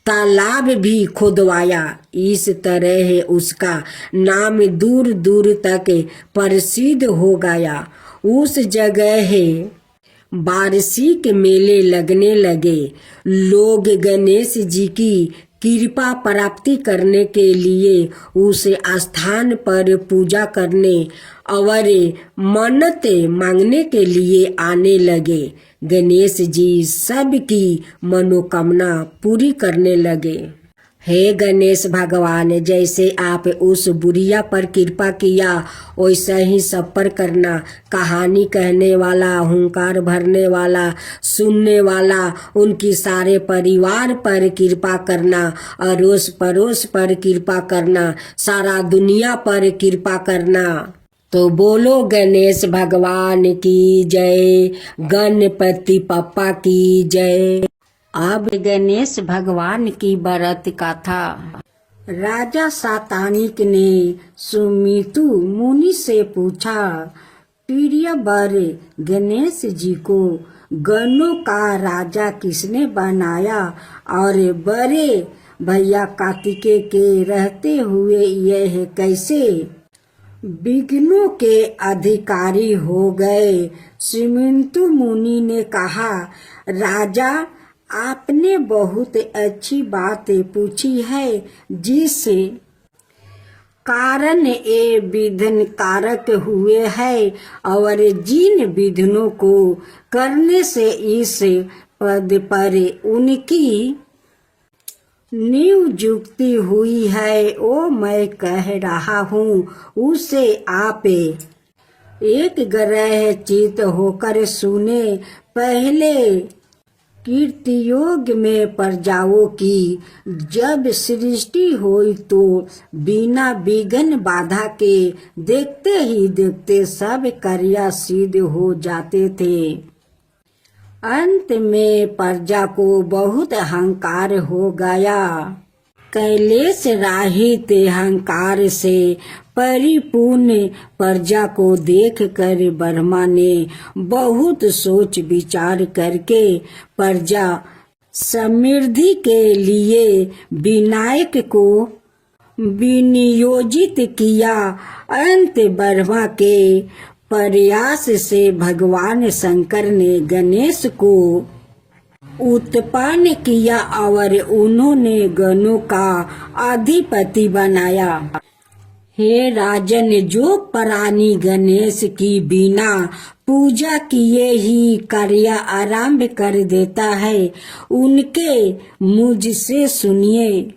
तालाब भी खुदवाया। इस तरह उसका नाम दूर दूर तक प्रसिद्ध हो गया। उस जगह वार्षिक मेले लगने लगे। लोग गणेश जी की कृपा प्राप्ति करने के लिए उस स्थान पर पूजा करने और मन्नत मांगने के लिए आने लगे। गणेश जी सबकी मनोकामना पूरी करने लगे। हे गणेश भगवान, जैसे आप उस बुढ़िया पर कृपा किया वैसा ही सब पर करना। कहानी कहने वाला, हुंकार भरने वाला, सुनने वाला, उनकी सारे परिवार पर कृपा करना, अड़ोस पड़ोस पर कृपा करना, सारा दुनिया पर कृपा करना। तो बोलो गणेश भगवान की जय, गणपति पप्पा की जय। अब गणेश भगवान की व्रत कथा। राजा सातानिक ने सुमितु मुनि से पूछा, प्रिय वर गणेश जी को गणों का राजा किसने बनाया और बड़े भैया कार्तिकेय के रहते हुए यह कैसे विघ्नों के अधिकारी हो गए। सुमितु मुनि ने कहा, राजा आपने बहुत अच्छी बात पूछी है, जिस कारण ये विघ्न कारक हुए हैं और जिन विघ्नों को करने से इस पद पर उनकी नियुक्ति हुई है, वो मैं कह रहा हूँ। उसे आप एक ग्रह चित होकर सुने। पहले कीर्तियोग में प्रजाओं की जब सृष्टि हुई तो बिना विघ्न बाधा के देखते ही देखते सब कार्य सिद्ध हो जाते थे। अंत में प्रजा को बहुत अहंकार हो गया। कैलेश राहित अहंकार से परिपूर्ण प्रजा को देखकर ब्रह्मा ने बहुत सोच विचार करके प्रजा समृद्धि के लिए विनायक को विनियोजित किया। अंत ब्रह्मा के प्रयास से भगवान शंकर ने गणेश को उत्पन्न किया और उन्होंने गणों का अधिपति बनाया। हे राजन, जो प्राणी गणेश की बिना पूजा किए ही कार्य आरंभ कर देता है, उनके मुझसे सुनिए।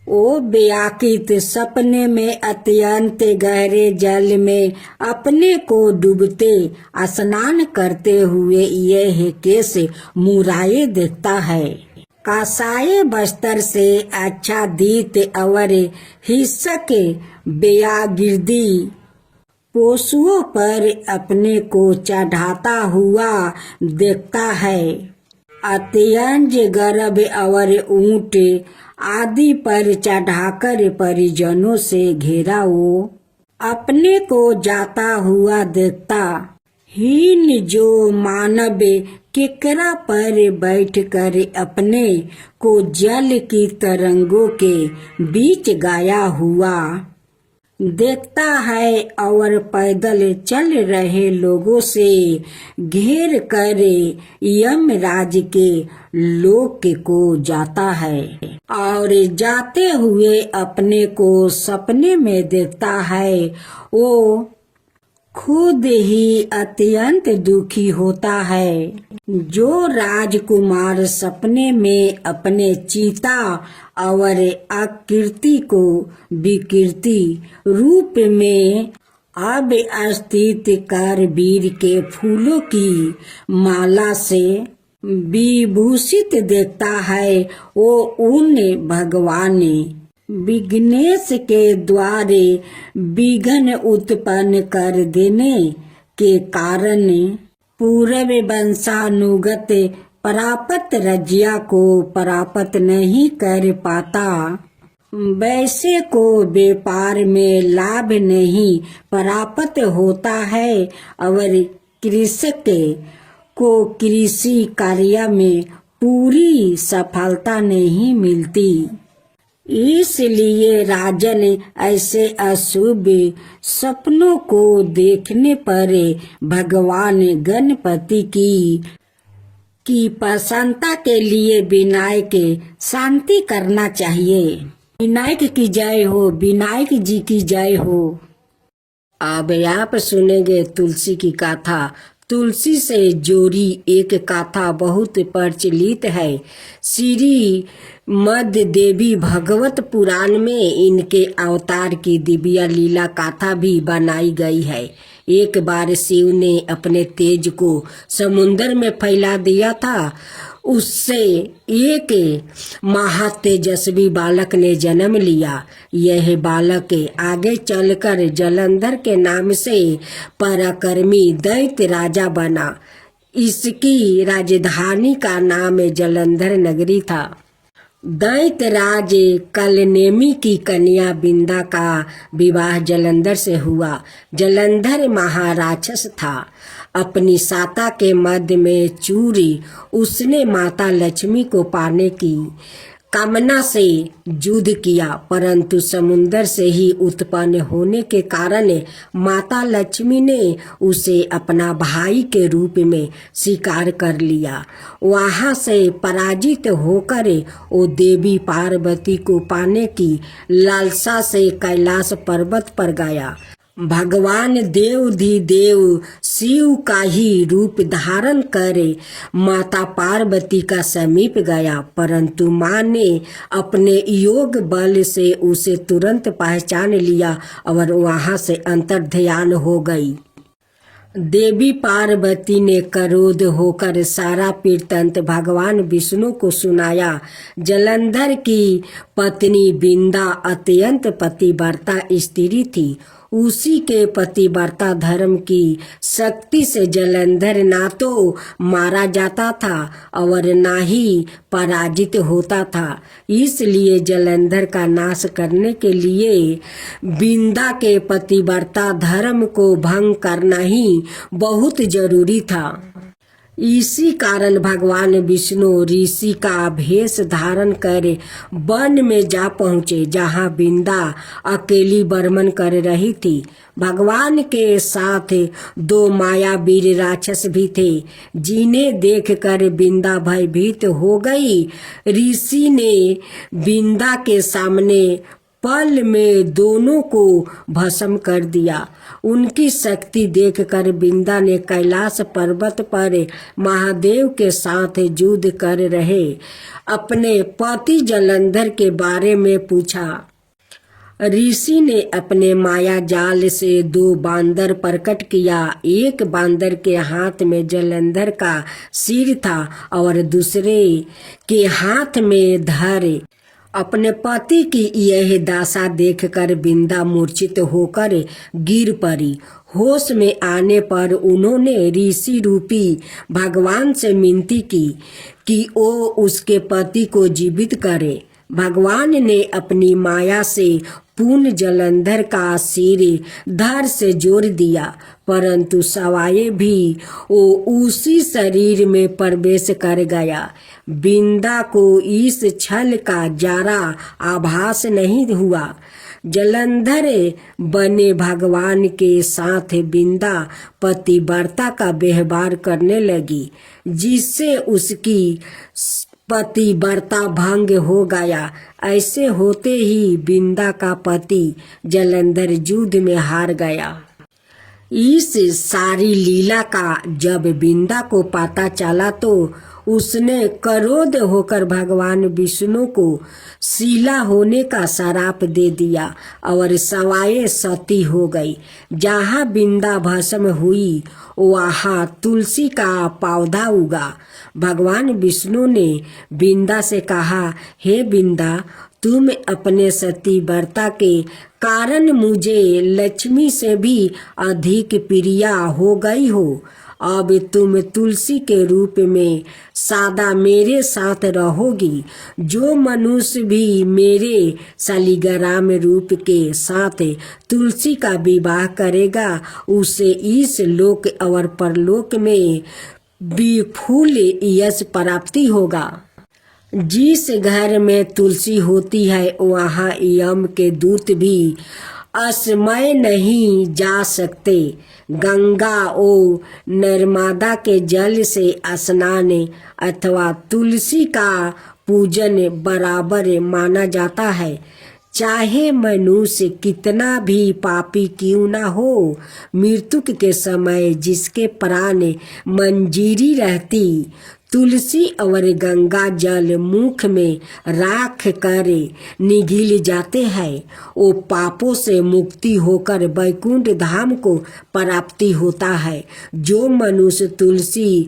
ओ व्याकुल सपने में अत्यंत गहरे जल में अपने को डूबते स्नान करते हुए यह कैसे मुराए देखता है। कासाए बस्तर से आच्छादित और हिस्सक बेयागिर्दी पशुओं पर अपने को चढ़ाता हुआ देखता है। अत्यंज गर्भ और ऊंट आदि पर चढ़ाकर परिजनों से घेरा वो अपने को जाता हुआ देखता। हीन जो मानव किकरा पर बैठकर अपने को जल की तरंगों के बीच गाया हुआ देखता है और पैदल चल रहे लोगों से घेर कर यमराज के लोक को जाता है और जाते हुए अपने को सपने में देखता है। वो खुद ही अत्यंत दुखी होता है। जो राजकुमार सपने में अपने चिता और आकृति को विकृति रूप में अब स्थित कर वीर के फूलों की माला से विभूषित देखता है, वो उन भगवान विघ्नेश के द्वारे विघ्न उत्पन्न कर देने के कारण पूर्व वंशानुगत प्राप्त रज्या को प्राप्त नहीं कर पाता, वैसे को व्यापार में लाभ नहीं प्राप्त होता है और कृषक को कृषि कार्य में पूरी सफलता नहीं मिलती। इसलिए राजन ऐसे अशुभ सपनों को देखने पर भगवान गणपति की प्रसन्नता के विनायक विनायक शांति करना चाहिए। विनायक की जय हो, विनायक जी की जय हो। अब आप सुनेंगे तुलसी की गाथा। तुलसी से जोड़ी एक गाथा बहुत प्रचलित है। श्री मध्य देवी भगवत पुराण में इनके अवतार की दिव्य लीला गाथा भी बनाई गई है। एक बार शिव ने अपने तेज को समुद्र में फैला दिया था। उससे एक महातेजस्वी बालक ने जन्म लिया। यह बालक आगे चलकर जलंधर के नाम से पराक्रमी दैत्य राजा बना। इसकी राजधानी का नाम जलंधर नगरी था। दैत्यराज कलनेमी की कन्या बिंदा का विवाह जलंधर से हुआ। जलंधर महाराक्षस था। अपनी साता के मध्य में चूरी उसने माता लक्ष्मी को पाने की कामना से युद्ध किया, परंतु समुद्र से ही उत्पन्न होने के कारण माता लक्ष्मी ने उसे अपना भाई के रूप में स्वीकार कर लिया। वहां से पराजित होकर वो देवी पार्वती को पाने की लालसा से कैलाश पर्वत पर गया। भगवान देवाधिदेव शिव का ही रूप धारण करे माता पार्वती का समीप गया, परंतु माँ ने अपने योग बल से उसे तुरंत पहचान लिया और वहां से अंतर्ध्यान हो गई। देवी पार्वती ने क्रोध होकर सारा वृत्तांत भगवान विष्णु को सुनाया। जलंधर की पत्नी बिंदा अत्यंत पतिव्रता स्त्री थी। उसी के पतिव्रता धर्म की शक्ति से जलंधर ना तो मारा जाता था और ना ही पराजित होता था। इसलिए जलंधर का नाश करने के लिए बिंदा के पतिव्रता धर्म को भंग करना ही बहुत जरूरी था। इसी कारण भगवान विष्णु ऋषि का भेष धारण कर वन में जा पहुँचे, जहाँ बिंदा अकेली बर्मन कर रही थी। भगवान के साथ 2 मायावीर राक्षस भी थे, जिन्हें देखकर बिंदा भयभीत हो गई। ऋषि ने बिंदा के सामने पल में दोनों को भस्म कर दिया। उनकी शक्ति देखकर बिंदा ने कैलाश पर्वत पर महादेव के साथ युद्ध कर रहे अपने पति जलंधर के बारे में पूछा। ऋषि ने अपने माया जाल से 2 बांदर प्रकट किया। एक बांदर के हाथ में जलंधर का सिर था और दूसरे के हाथ में धर। अपने पति की यह दशा देखकर बिंदा मूर्छित होकर गिर पड़ी। होश में आने पर उन्होंने ऋषि रूपी भगवान से विनती की कि वो उसके पति को जीवित करे। भगवान ने अपनी माया से पूर्ण जलंधर का सिर धड़ से जोड़ दिया, परंतु सवाए भी वो उसी शरीर में प्रवेश कर गया। बिंदा को इस छल का जरा आभास नहीं हुआ। जलंधर बने भगवान के साथ बिंदा पतिव्रता का व्यवहार करने लगी, जिससे उसकी पतिव्रता भंग हो गया। ऐसे होते ही बिंदा का पति जलंधर युद्ध में हार गया। इस सारी लीला का जब बिंदा को पता चला तो उसने क्रोध होकर भगवान विष्णु को शीला होने का श्राप दे दिया और सवाए सती हो गई। जहाँ बिंदा भस्म हुई वहाँ तुलसी का पौधा उगा। भगवान विष्णु ने बिंदा से कहा, हे बिंदा, तुम अपने सती व्रता के कारण मुझे लक्ष्मी से भी अधिक प्रिया हो गई हो। अब तुम तुलसी के रूप में सदा मेरे साथ रहोगी। जो मनुष्य भी मेरे शालिग्राम रूप के साथ तुलसी का विवाह करेगा उसे इस लोक और परलोक में विपुल यश प्राप्ति होगा। जिस घर में तुलसी होती है वहाँ यम के दूत भी असमय नहीं जा सकते। गंगा ओ नर्मदा के जल से स्नान अथवा तुलसी का पूजन बराबर माना जाता है। चाहे मनुष्य कितना भी पापी क्यों ना हो, मृत्यु के समय जिसके प्राण मंजीरी रहती, तुलसी और गंगा जल मुख में राख कर निगल जाते हैं। वो पापों से मुक्ति होकर वैकुंठ धाम को प्राप्ति होता है। जो मनुष्य तुलसी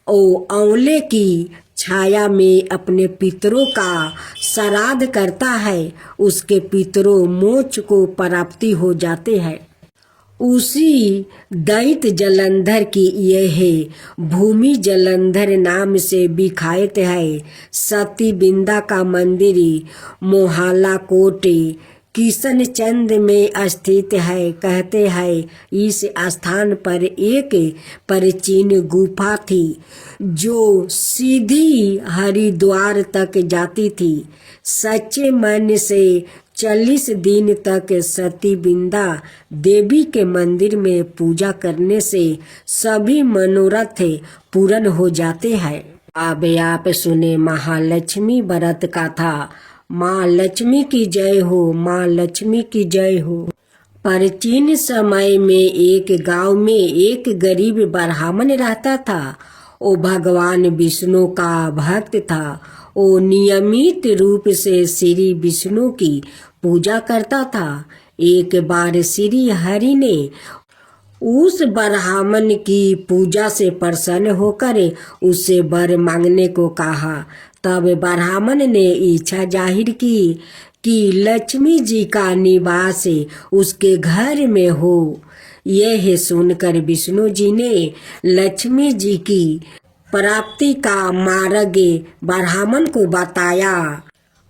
और आंवले की छाया में अपने पितरों का श्राद्ध करता है उसके पितरों मोक्ष को प्राप्ति हो जाते हैं। उसी दैत्य जलंधर की यह भूमि जलंधर नाम से विख्यात है। सती बिंदा का मंदिर मोहल्ला कोट किशनचंद में स्थित है। कहते हैं इस स्थान पर एक प्राचीन गुफा थी जो सीधी हरिद्वार तक जाती थी। सच्चे मन से 40 दिन तक सती बिंदा देवी के मंदिर में पूजा करने से सभी मनोरथ पूर्ण हो जाते हैं। अब आप सुने महालक्ष्मी व्रत कथा। माँ लक्ष्मी की जय हो, माँ लक्ष्मी की जय हो। प्राचीन समय में एक गांव में एक गरीब ब्राह्मण रहता था। वो भगवान विष्णु का भक्त था। वो नियमित रूप से श्री विष्णु की पूजा करता था। एक बार श्री हरि ने उस ब्राह्मण की पूजा से प्रसन्न होकर उससे वर मांगने को कहा। तब ब्राह्मण ने इच्छा जाहिर की कि लक्ष्मी जी का निवास उसके घर में हो। यह सुनकर विष्णु जी ने लक्ष्मी जी की प्राप्ति का मार्ग ब्राह्मण को बताया।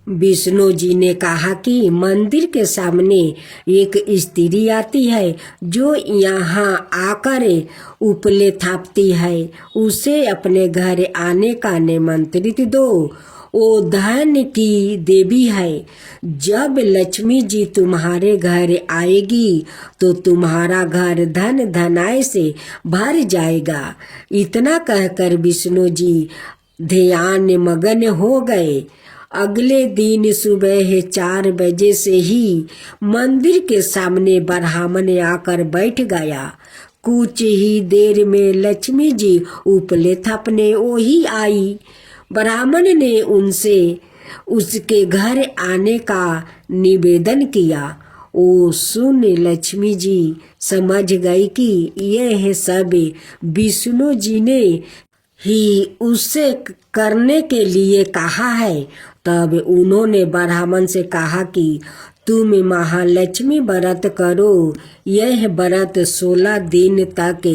विष्णु जी ने कहा कि मंदिर के सामने एक स्त्री आती है जो यहाँ आकर उपले थापती है। उसे अपने घर आने का निमंत्रित दो। वो धन की देवी है। जब लक्ष्मी जी तुम्हारे घर आएगी तो तुम्हारा घर धन धनाय से भर जाएगा। इतना कहकर विष्णु जी ध्यान मगन हो गए। अगले दिन सुबह 4 बजे से ही मंदिर के सामने ब्राह्मण आकर बैठ गया। कुछ ही देर में लक्ष्मी जी उपले थपने वही आई। ब्राह्मण ने उनसे उसके घर आने का निवेदन किया। वो सुन लक्ष्मी जी समझ गई कि यह सब विष्णु जी ने ही उससे करने के लिए कहा है। तब उन्होंने ब्राह्मण से कहा कि तुम महालक्ष्मी व्रत करो। यह व्रत 16 दिन तक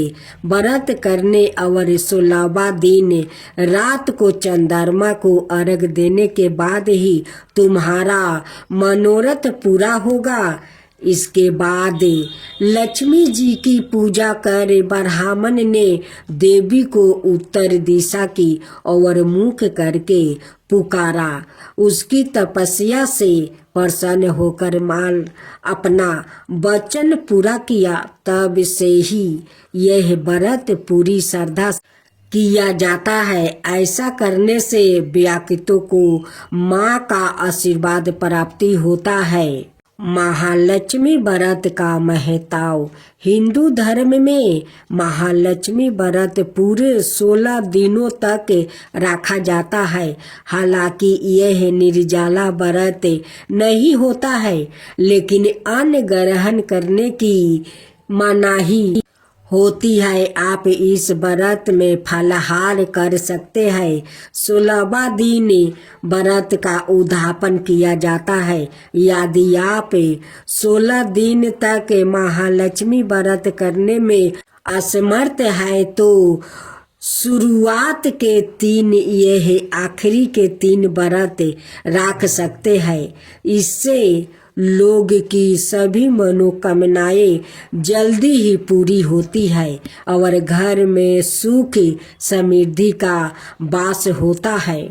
व्रत करने और 16वां दिन रात को चंद्रमा को अर्घ देने के बाद ही तुम्हारा मनोरथ पूरा होगा। इसके बाद लक्ष्मी जी की पूजा कर ब्राह्मण ने देवी को उत्तर दिशा की और मुख करके पुकारा। उसकी तपस्या से प्रसन्न होकर माल अपना वचन पूरा किया। तब से ही यह व्रत पूरी श्रद्धा किया जाता है। ऐसा करने से व्यक्तियों को माँ का आशीर्वाद प्राप्ति होता है। महालक्ष्मी व्रत का महत्व। हिंदू धर्म में महालक्ष्मी व्रत पूरे 16 दिनों तक रखा जाता है। हालांकि यह निर्जला व्रत नहीं होता है, लेकिन अन्न ग्रहण करने की मनाही होती है। आप इस व्रत में फलाहार कर सकते हैं। 16वां दिन व्रत का उद्यापन किया जाता है। यदि आप 16 दिन तक महालक्ष्मी व्रत करने में असमर्थ है तो शुरुआत के 3 यह आखिरी के 3 व्रत रख सकते हैं। इससे लोग की सभी मनोकामनाएं जल्दी ही पूरी होती है और घर में सुख समृद्धि का वास होता है।